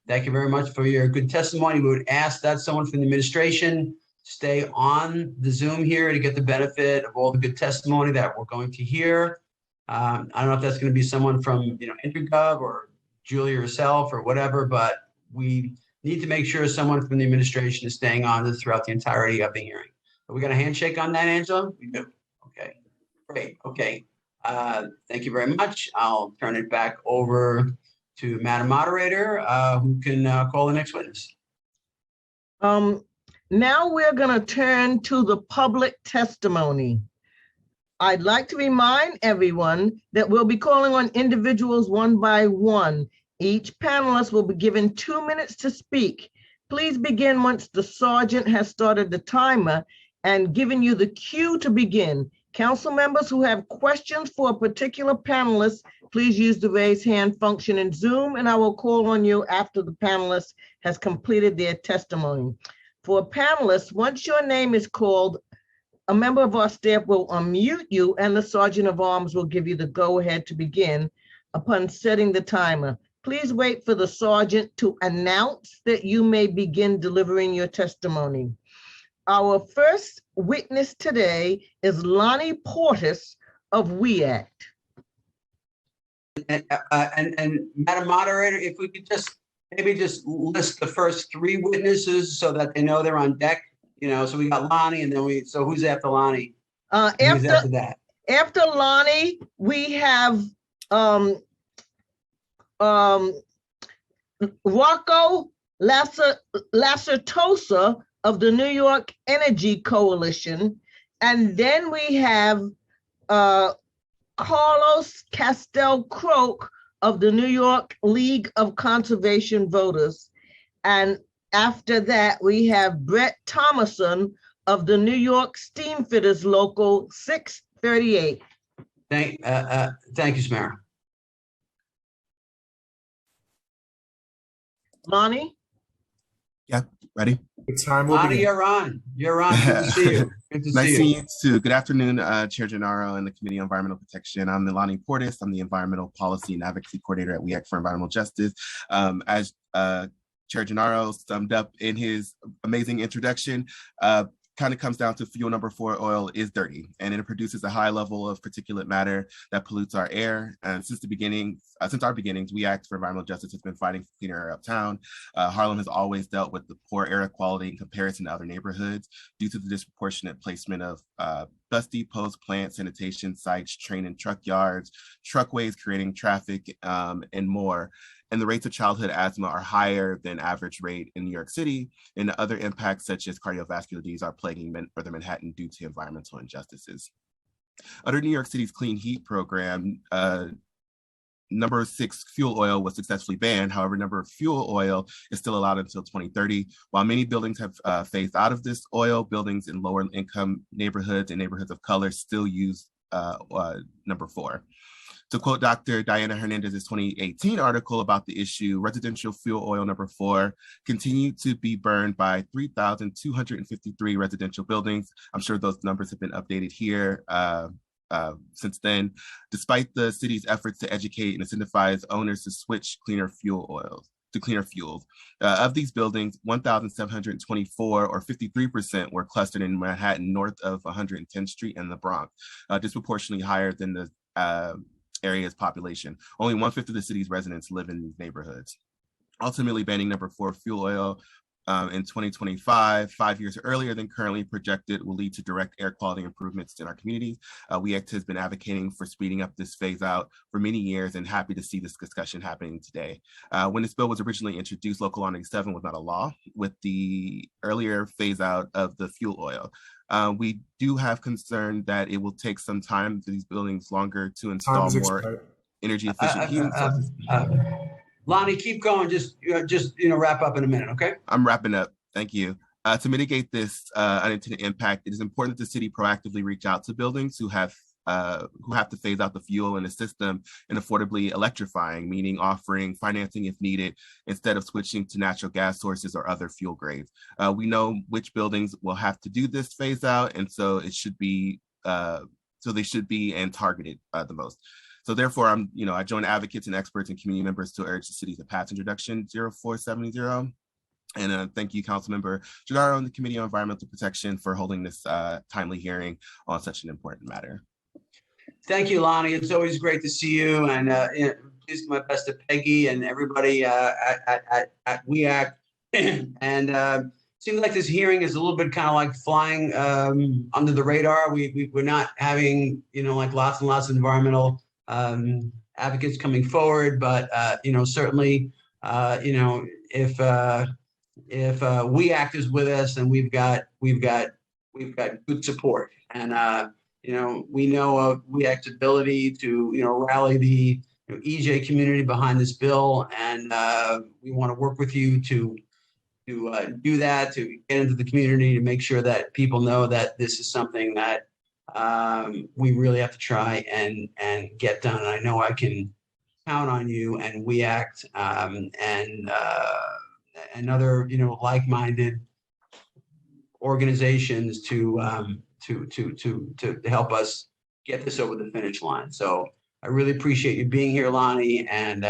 thank you very much for your good testimony. We would ask that someone from the administration stay on the Zoom here to get the benefit of all the good testimony that we're going to hear. I don't know if that's going to be someone from Intergov or Julia herself or whatever, but we need to make sure someone from the administration is staying on this throughout the entirety of the hearing. Are we got a handshake on that, Angela? We do. Okay, great. Okay. Thank you very much. I'll turn it back over to Madam Moderator, who can call the next witness. Now we're going to turn to the public testimony. I'd like to remind everyone that we'll be calling on individuals one by one. Each panelist will be given 2 minutes to speak. Please begin once the sergeant has started the timer and given you the cue to begin. Council members who have questions for a particular panelist, please use the raise hand function in Zoom, and I will call on you after the panelist has completed their testimony. For a panelist, once your name is called, a member of our staff will unmute you, and the sergeant of arms will give you the go-ahead to begin upon setting the timer. Please wait for the sergeant to announce that you may begin delivering your testimony. Our first witness today is Lonnie Portis of We Act. And Madam Moderator, if we could just maybe just list the first three witnesses so that they know they're on deck. You know, so we got Lonnie, and then so who's after Lonnie? Who's after that? After Lonnie, we have Rocco Lacertosa of the New York Energy Coalition. And then we have Carlos Castel-Croke of the New York League of Conservation Voters. And after that, we have Brett Thomason of the New York Steamfitters Local 638. Thank you, Samara. Lonnie? Yeah, ready? The time will Lonnie, begin. you're on. You're on. Good to see you. Good to Nice see seeing you. you too. Good afternoon, Chair Gennaro and the Committee on Environmental Protection. I'm Lonnie Portis. I'm the Environmental Policy and Advocacy Coordinator at We Act for Environmental Justice. As Chair Gennaro summed up in his amazing introduction, kind of comes down to fuel number 4 oil is dirty, and it produces a high level of particulate matter that pollutes our air. And since our beginnings, We Act for Environmental Justice has been fighting for cleaner air uptown. Harlem has always dealt with the poor air quality in comparison to other neighborhoods due to the disproportionate placement of bus depots, plant sanitation sites, train and truck yards, truckways creating traffic, and more. And the rates of childhood asthma are higher than average rate in New York City, and other impacts such as cardiovascular disease are plaguing Northern Manhattan due to environmental injustices. Under New York City's Clean Heat program, number 6 fuel oil was successfully banned. However, number of fuel oil is still allowed until 2030. While many buildings have phased out of this oil, buildings in lower income neighborhoods and neighborhoods of color still use number 4. To quote Dr. Diana Hernandez's 2018 article about the issue, residential fuel oil number 4 continued to be burned by 3,253 residential buildings. I'm sure those numbers have been updated here since then, despite the city's efforts to educate and incentivize owners to switch cleaner fuels. Of these buildings, 1,724 or 53% were clustered in Manhattan north of 110th Street and the Bronx, disproportionately higher than the area's population. Only 1/5 of the city's residents live in these neighborhoods. Ultimately, banning number 4 fuel oil in 2025, 5 years earlier than currently projected, will lead to direct air quality improvements in our communities. We Act has been advocating for speeding up this phase out for many years, and happy to see this discussion happening today. When this bill was originally introduced, Local Law 97 was not a law with the earlier phase out of the fuel oil. We do have concern that it will take some time for these buildings longer to install more energy efficient heating sources. Lonnie, keep going. Just wrap up in a minute, okay? I'm wrapping up. Thank you. To mitigate this unintended impact, it is important that the city proactively reach out to buildings who have to phase out the fuel in the system and affordably electrifying, meaning offering financing if needed, instead of switching to natural gas sources or other fuel grades. We know which buildings will have to do this phase out, and so it should be, they should be and targeted the most. So therefore, I join advocates and experts and community members to urge the city to pass introduction 0470. And thank you, Councilmember Gennaro and the Committee on Environmental Protection for holding this timely hearing on such an important matter. Thank you, Lonnie. It's always great to see you. And please give my best to Peggy and everybody at We Act. And seems like this hearing is a little bit kind of like flying under the radar. We're not having, like lots and lots of environmental advocates coming forward, but certainly, if We Act is with us, then we've got good support, and we know of We Act's ability to rally the EJ community behind this bill, and we want to work with you to do that, to get into the community, to make sure that people know that this is something that we really have to try and get done. And I know I can count on you and We Act and other like-minded organizations to help us get this over the finish line. So I really appreciate you being here, Lonnie, and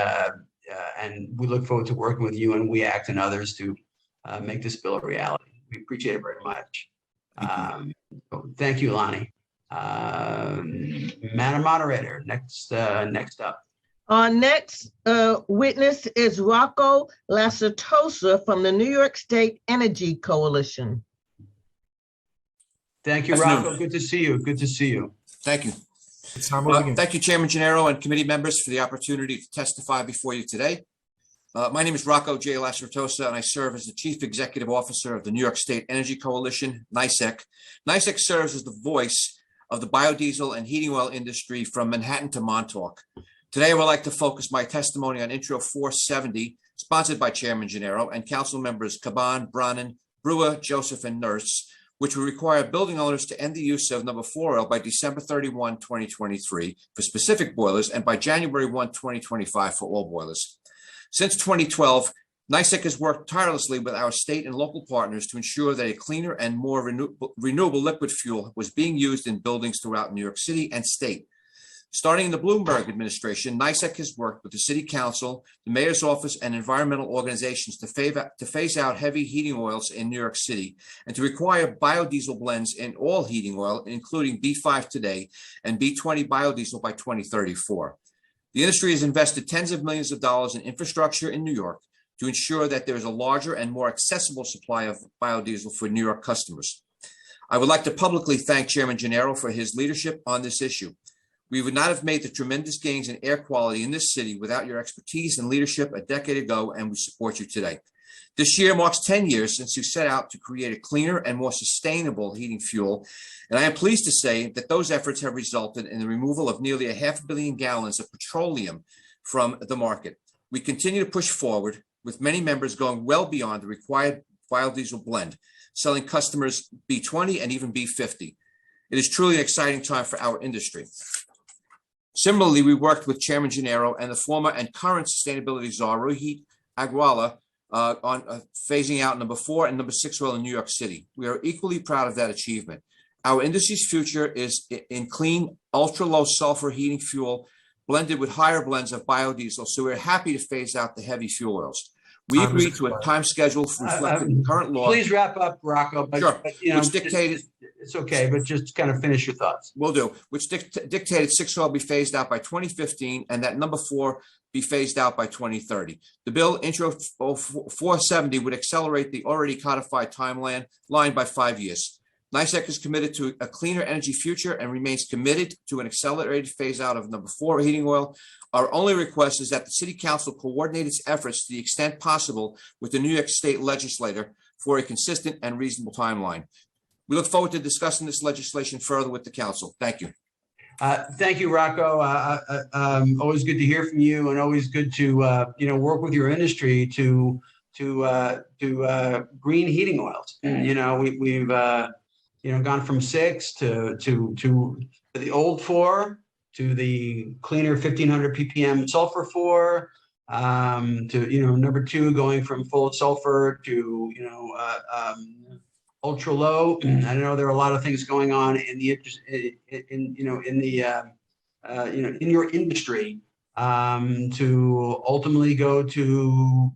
and we look forward to working with you and WEACT and others to make this bill a reality. We appreciate it very much. Thank you, Lonnie. Madam Moderator, next up. Our next witness is Rocco Lassertosa from the New York State Energy Coalition. Thank you, Rocco. Good to see you. Good to see you. Thank you. It's time to begin. Thank you, Chairman Gennaro and committee members for the opportunity to testify before you today. My name is Rocco J. Lassertosa, and I serve as the Chief Executive Officer of the New York State Energy Coalition, NYCC. NYCC serves as the voice of the biodiesel and heating oil industry from Manhattan to Montauk. Today, I would like to focus my testimony on Intro 470, sponsored by Chairman Gennaro and Council members Caban, Brannan, Brewer, Joseph, and Nurse, which will require building owners to end the use of number 4 oil by December 31, 2023 for specific boilers and by January 1, 2025 for all boilers. Since 2012, NYCC has worked tirelessly with our state and local partners to ensure that a cleaner and more renewable liquid fuel was being used in buildings throughout New York City and state. Starting in the Bloomberg administration, NYCC has worked with the City Council, the Mayor's Office, and environmental organizations to phase out heavy heating oils in New York City and to require biodiesel blends in all heating oil, including B5 today and B20 biodiesel by 2034. The industry has invested tens of millions of dollars in infrastructure in New York to ensure that there is a larger and more accessible supply of biodiesel for New York customers. I would like to publicly thank Chairman Gennaro for his leadership on this issue. We would not have made the tremendous gains in air quality in this city without your expertise and leadership a decade ago, and we support you today. This year marks 10 years since you set out to create a cleaner and more sustainable heating fuel, and I am pleased to say that those efforts have resulted in the removal of nearly 500 million gallons of petroleum from the market. We continue to push forward, with many members going well beyond the required biodiesel blend, selling customers B20 and even B50. It is truly an exciting time for our industry. Similarly, we worked with Chairman Gennaro and the former and current sustainability czar, Rohit Agrawala, on phasing out number 4 and number 6 oil in New York City. We are equally proud of that achievement. Our industry's future is in clean, ultra-low sulfur heating fuel blended with higher blends of biodiesel, so we're happy to phase out the heavy fuel oils. We agreed to a time schedule reflected in current law. Please wrap up, Rocco. Sure. But, you know, Which dictated. It's okay, but just kind of finish your thoughts. Will do. Which dictated 6 oil be phased out by 2015 and that number 4 be phased out by 2030. The bill, Intro 470, would accelerate the already codified timeline by 5 years. NYCC is committed to a cleaner energy future and remains committed to an accelerated phase out of number 4 heating oil. Our only request is that the City Council coordinate its efforts to the extent possible with the New York State legislator for a consistent and reasonable timeline. We look forward to discussing this legislation further with the council. Thank you. Thank you, Rocco. Always good to hear from you, and always good to work with your industry to green heating oils. We've gone from 6 to the old 4 to the cleaner 1500 ppm sulfur 4 to number 2 going from full sulfur to ultra low. I know there are a lot of things going on in the in your industry to ultimately go to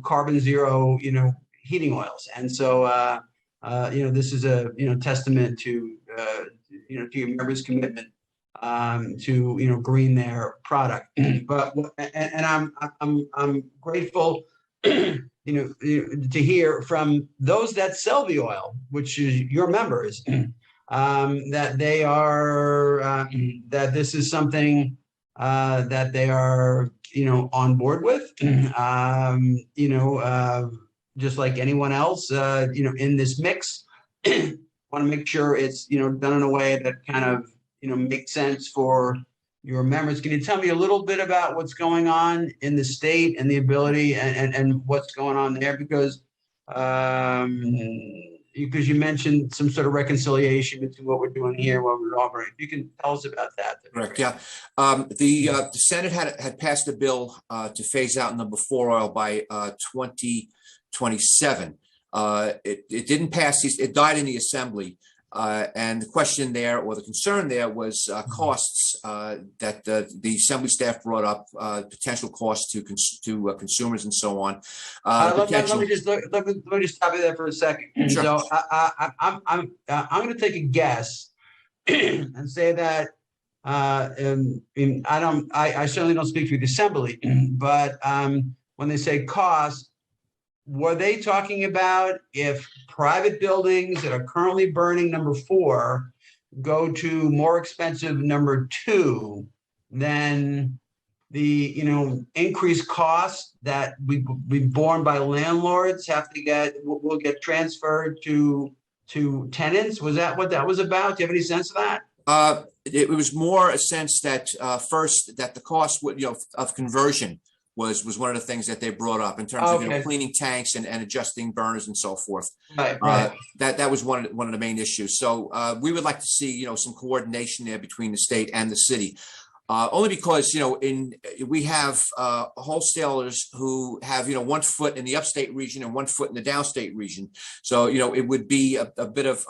carbon zero heating oils, and so this is a testament to to your members' commitment to green their product. But I'm grateful to hear from those that sell the oil, which is your members, that they are that this is something that they are on board with, just like anyone else in this mix. Want to make sure it's done in a way that kind of makes sense for your members. Can you tell me a little bit about what's going on in the state and the ability and what's going on there? Because you mentioned some sort of reconciliation between what we're doing here and what we're offering. If you can tell us about that. Correct. Yeah. The Senate had passed a bill to phase out number 4 oil by 2027. It didn't pass. It died in the assembly. And the question there, or the concern there, was costs that the assembly staff brought up, potential costs to consumers and so on. Let me just stop you there for a second. Sure. So I'm going to take a guess and say that I certainly don't speak for the assembly, but when they say cost, were they talking about if private buildings that are currently burning number 4 go to more expensive number 2, then the increased costs that we borne by landlords will get transferred to tenants? Was that what that was about? Do you have any sense of that? It was more a sense that first that the cost of conversion was one of the things that they brought up in terms of cleaning tanks and adjusting burners and so forth. Right. That was one of the main issues. So we would like to see some coordination there between the state and the city. Only because we have wholesalers who have 1 foot in the upstate region and 1 foot in the downstate region. So it would be a bit of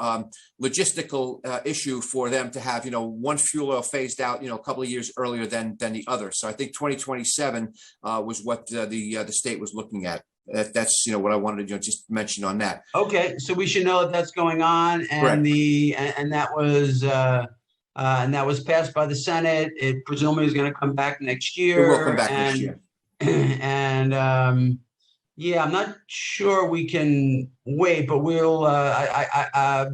logistical issue for them to have one fuel oil phased out a couple of years earlier than the other. So I think 2027 was what the state was looking at. That's what I wanted to just mention on that. Okay, so we should know that that's going on, and and that was passed by the Senate. It presumably is going to come back next year. It will come back next year. And I'm not sure we can wait, but we'll. I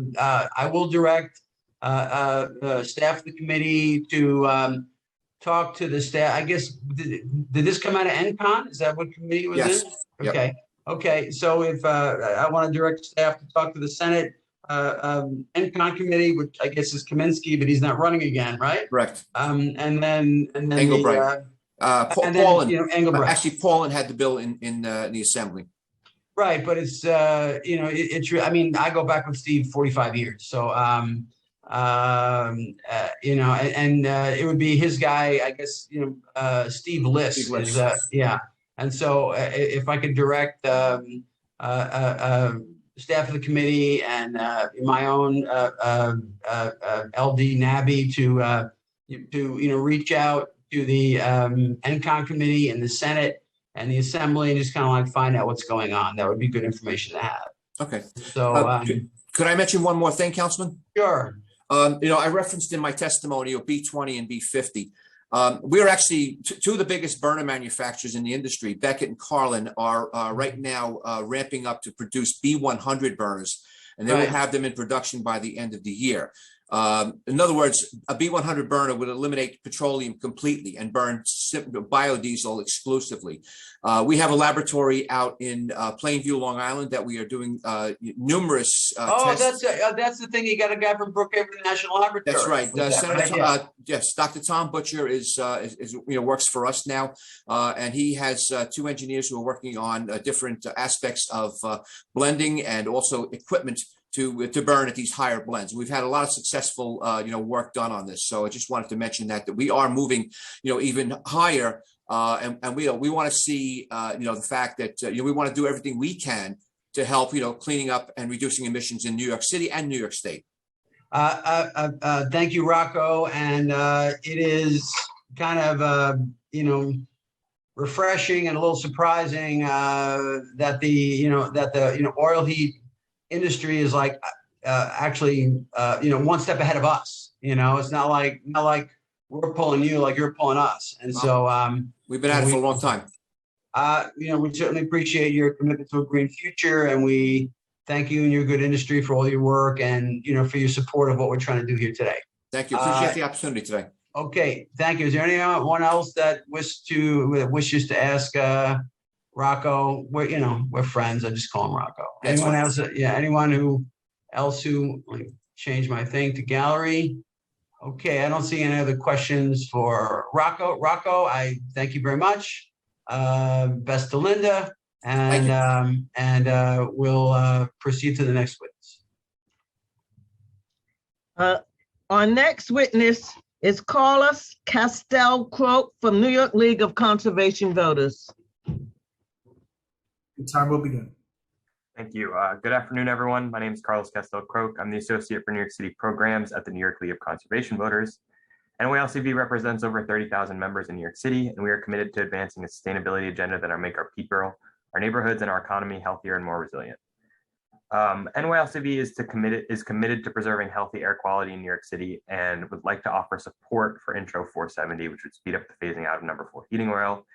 will direct staff of the committee to talk to the staff. I guess did this come out of NCON? Is that what committee it was Yes. in? Yep. Okay. Okay. So if I want to direct staff to talk to the Senate. NCON committee, which I guess is Kaminsky, but he's not running again, right? Correct. And then Engelbrecht. Paulin. Engelbrecht. Actually, Paulin had the bill in the assembly. Right, but it's I mean, I go back with Steve 45 years, so it would be his guy, I guess. Steve List. Steve List. And so if I could direct staff of the committee and my own LD Nabby to reach out to the NCON committee and the Senate and the Assembly and just kind of like find out what's going on. That would be good information to have. Okay. So could I mention one more thing, Councilman? Sure. I referenced in my testimony B20 and B50. We are actually two of the biggest burner manufacturers in the industry. Beckett and Carlin are right now ramping up to produce B100 burners, and they will have them in production by the end of the year. In other words, a B100 burner would eliminate petroleum completely and burn biodiesel exclusively. We have a laboratory out in Plainview, Long Island, that we are doing numerous tests. That's the thing. You got a guy from Brookhaven National Laboratory. That's right. Yes, Dr. Tom Butcher is works for us now, and he has 2 engineers who are working on different aspects of blending and also equipment to burn at these higher blends. We've had a lot of successful work done on this. So I just wanted to mention that we are moving even higher, and we want to see the fact that we want to do everything we can to help cleaning up and reducing emissions in New York City and New York State. Thank you, Rocco, and it is kind of refreshing and a little surprising that the oil heat industry is like actually one step ahead of us. It's not like we're pulling you, like you're pulling us. And so we've been at it for a long time. We certainly appreciate your commitment to a green future, and we thank you and your good industry for all your work and for your support of what we're trying to do here today. Thank you. Appreciate the opportunity today. Okay, thank you. Is there anyone else that wishes to ask Rocco? We're friends. I just call him Rocco. That's Anyone fine. else? Anyone else who change my thing to gallery? Okay, I don't see any other questions for Rocco. Rocco, I thank you very much. Best to Linda, and we'll proceed to the next witness. Our next witness is Carlos Castell-Croak from New York League of Conservation Voters. Your time will begin. Thank you. Good afternoon, everyone. My name is Carlos Castel-Croak. I'm the Associate for New York City Programs at the New York League of Conservation Voters. NYLCV represents over 30,000 members in New York City, and we are committed to advancing a sustainability agenda that will make our people, our neighborhoods, and our economy healthier and more resilient. NYLCV is committed to preserving healthy air quality in New York City and would like to offer support for Intro 470, which would speed up the phasing out of number 4 heating oil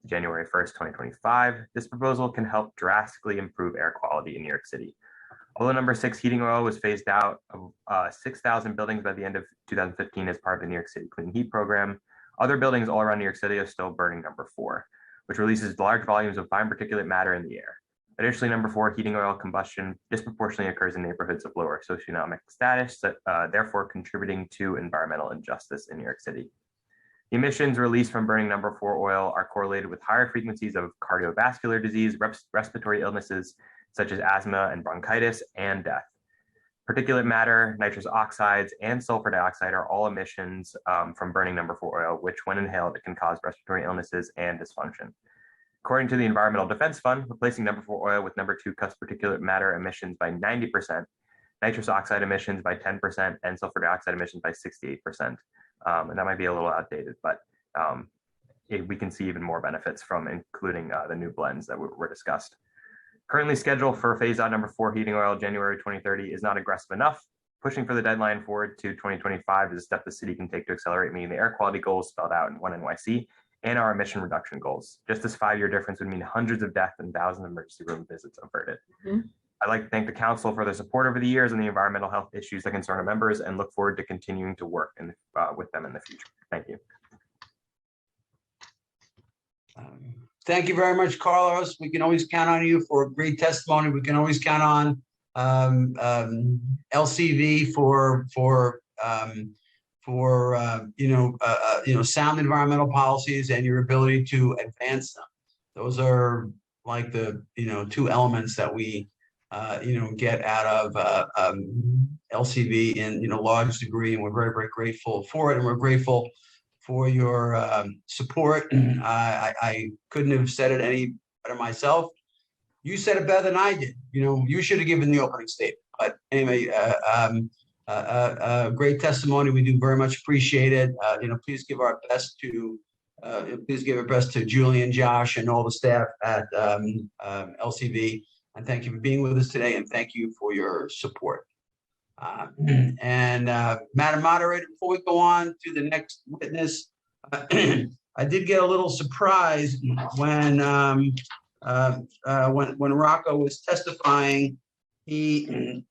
January 1st, 2025. This proposal can help drastically improve air quality in New York City. Although number 6 heating oil was phased out of 6,000 buildings by the end of 2015 as part of the New York City Clean Heat Program, other buildings all around New York City are still burning number 4, which releases large volumes of fine particulate matter in the air. Additionally, number 4 heating oil combustion disproportionately occurs in neighborhoods of lower socioeconomic status, therefore contributing to environmental injustice in New York City. The emissions released from burning number 4 oil are correlated with higher frequencies of cardiovascular disease, respiratory illnesses, such as asthma and bronchitis, and death. Particulate matter, nitrous oxides, and sulfur dioxide are all emissions from burning number 4 oil, which when inhaled, it can cause respiratory illnesses and dysfunction. According to the Environmental Defense Fund, replacing number 4 oil with number 2 cuts particulate matter emissions by 90%, nitrous oxide emissions by 10%, and sulfur dioxide emissions by 68%. And that might be a little outdated, but we can see even more benefits from including the new blends that were discussed. Currently scheduled for phase out number 4 heating oil January 2030 is not aggressive enough. Pushing for the deadline forward to 2025 is a step the city can take to accelerate meeting the air quality goals spelled out in 1 NYC and our emission reduction goals. Just this 5-year difference would mean hundreds of deaths and thousands of emergency room visits averted. I'd like to thank the council for their support over the years on the environmental health issues that concern our members and look forward to continuing to work with them in the future. Thank you. Thank you very much, Carlos. We can always count on you for great testimony. We can always count on LCV for sound environmental policies and your ability to advance them. Those are like the 2 elements that we get out of LCV in large degree, and we're very, very grateful for it, and we're grateful for your support. I couldn't have said it any better myself. You said it better than I did. You should have given the opening statement. But anyway, great testimony. We do very much appreciate it. Please give our best to Julian, Josh, and all the staff at LCV. And thank you for being with us today, and thank you for your support. Madam Moderator, before we go on to the next witness, I did get a little surprised when Rocco was testifying. He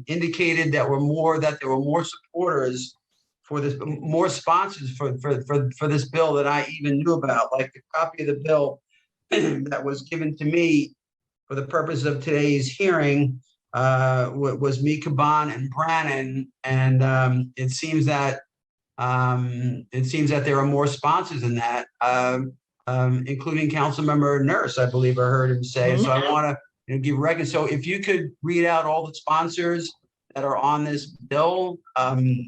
indicated that there were more supporters for this, more sponsors for this bill that I even knew about. Like the copy of the bill that was given to me for the purpose of today's hearing was me, Caban, and Brannon, and it seems that there are more sponsors than that, including Councilmember Nurse, I believe I heard him say. So I want to give record. So if you could read out all the sponsors that are on this bill,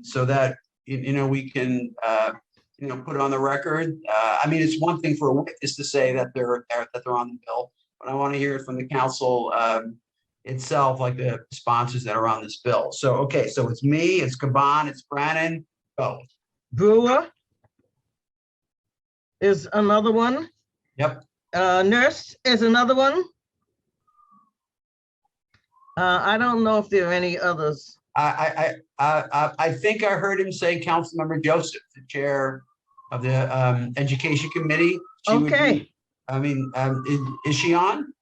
so that we can put it on the record. I mean, it's one thing for a witness to say that they're on the bill, but I want to hear it from the council itself, like the sponsors that are on this bill. So, okay, so it's me, it's Caban, it's Brannon. Go. Brewer is another one. Yep. Nurse is another one. I don't know if there are any others. I think I heard him say Councilmember Joseph, the chair of the Education Committee. Okay. Is she on?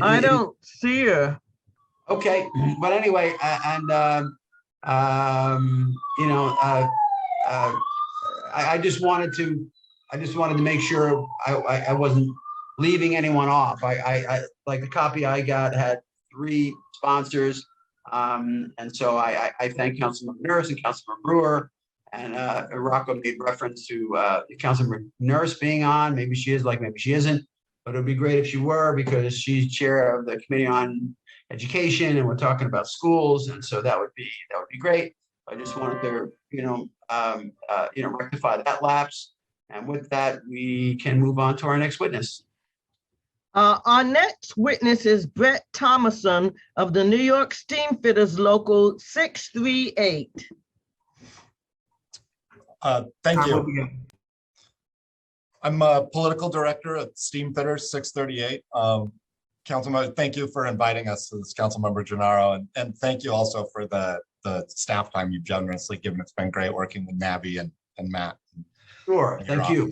I don't see her. Okay, but anyway, I just wanted to make sure I wasn't leaving anyone off. I like the copy I got had 3 sponsors, and so I thank Councilmember Nurse and Councilmember Brewer, and Rocco made reference to Councilmember Nurse being on. Maybe she is, like maybe she isn't, but it would be great if she were, because she's chair of the Committee on Education, and we're talking about schools, and so that would be great. I just wanted to rectify that lapse, and with that we can move on to our next witness. Our next witness is Brett Thomason of the New York Steamfitters Local 638. Thank you. I'm a political director at Steamfitters 638. Councilmember, thank you for inviting us to this, Councilmember Gennaro, and thank you also for the staff time you've generously given. It's been great working with Nabby and Matt. Sure, thank you.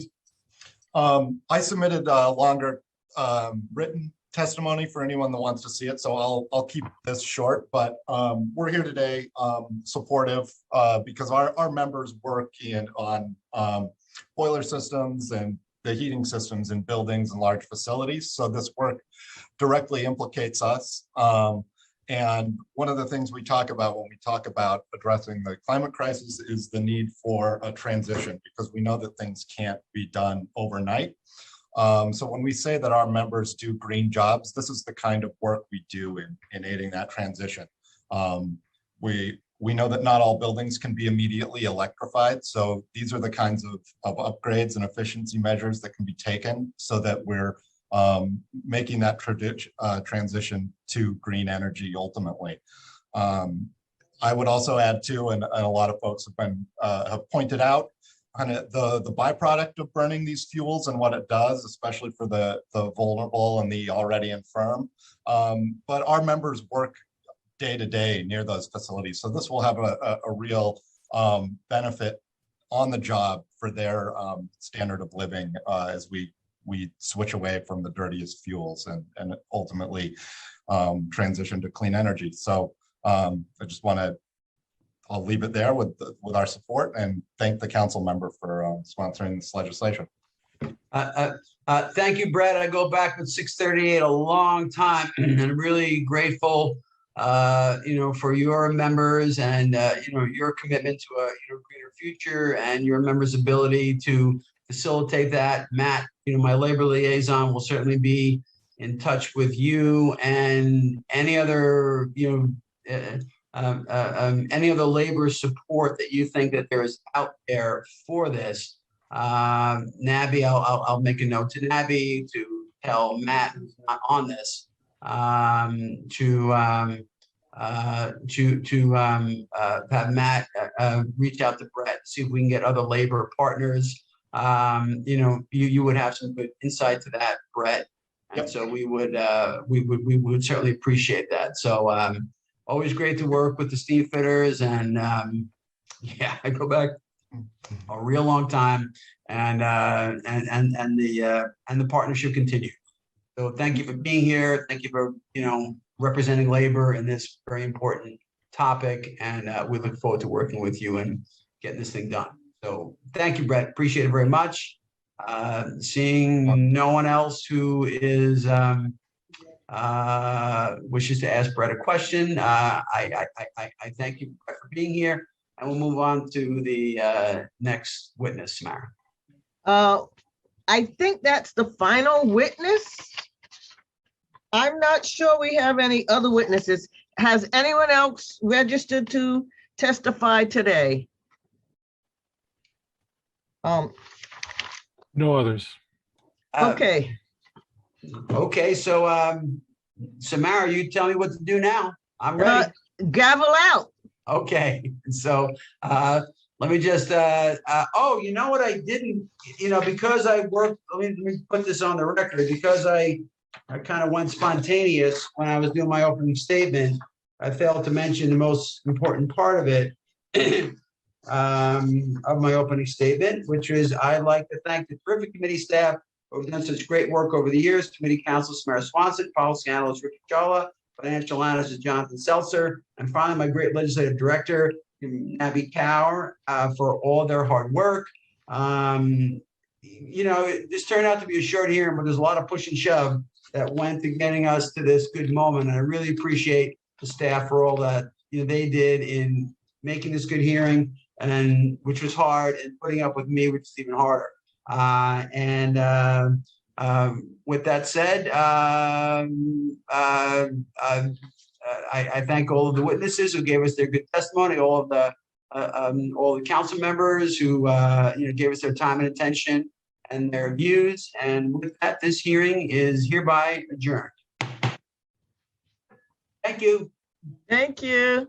I submitted a longer written testimony for anyone that wants to see it, so I'll keep this short, but we're here today supportive because our members work on boiler systems and the heating systems in buildings and large facilities. So this work directly implicates us. And one of the things we talk about when we talk about addressing the climate crisis is the need for a transition, because we know that things can't be done overnight. So when we say that our members do green jobs, this is the kind of work we do in aiding that transition. We know that not all buildings can be immediately electrified. So these are the kinds of upgrades and efficiency measures that can be taken so that we're making that transition to green energy ultimately. I would also add too, and a lot of folks have pointed out, kind of the byproduct of burning these fuels and what it does, especially for the vulnerable and the already infirm. But our members work day to day near those facilities. So this will have a real benefit on the job for their standard of living as we switch away from the dirtiest fuels and ultimately transition to clean energy. So I just I'll leave it there with our support and thank the council member for sponsoring this legislation. Thank you, Brett. I go back with 638 a long time and really grateful for your members and your commitment to a greener future and your members' ability to facilitate that. Matt, my labor liaison, will certainly be in touch with you and any other labor support that you think that there is out there for this. Nabby, I'll make a note to Nabby to tell Matt, who's not on this, to have Matt reach out to Brett, see if we can get other labor partners. You would have some good insight to that, Brett, and so we would certainly appreciate that. So always great to work with the Steamfitters, and I go back a real long time, and the partnership continues. So thank you for being here. Thank you for representing labor in this very important topic, and we look forward to working with you and getting this thing done. So thank you, Brett. Appreciate it very much. Seeing no one else who is wishes to ask Brett a question, I thank you, Brett, for being here, and we'll move on to the next witness, Samara. I think that's the final witness. I'm not sure we have any other witnesses. Has anyone else registered to testify today? No others. Okay. Okay, so Samara, you tell me what to do now. I'm ready. Gavel out. Okay, so let me just, oh, you know what I didn't, because I worked, let me put this on the record, because I kind of went spontaneous when I was doing my opening statement. I failed to mention the most important part of it, of my opening statement, which is I'd like to thank the terrific committee staff who have done such great work over the years. Committee counsel Samara Swanson, policy analyst Richard Chawla, financial analyst Jonathan Seltzer, and finally my great legislative director, Nabby Kaur, for all their hard work. This turned out to be a short hearing, but there's a lot of push and shove that went to getting us to this good moment. And I really appreciate the staff for all that they did in making this good hearing, and which was hard, and putting up with me, which is even harder. With that said, I thank all of the witnesses who gave us their good testimony, all the council members who gave us their time and attention, and their views. And with that, this hearing is hereby adjourned. Thank you. Thank you.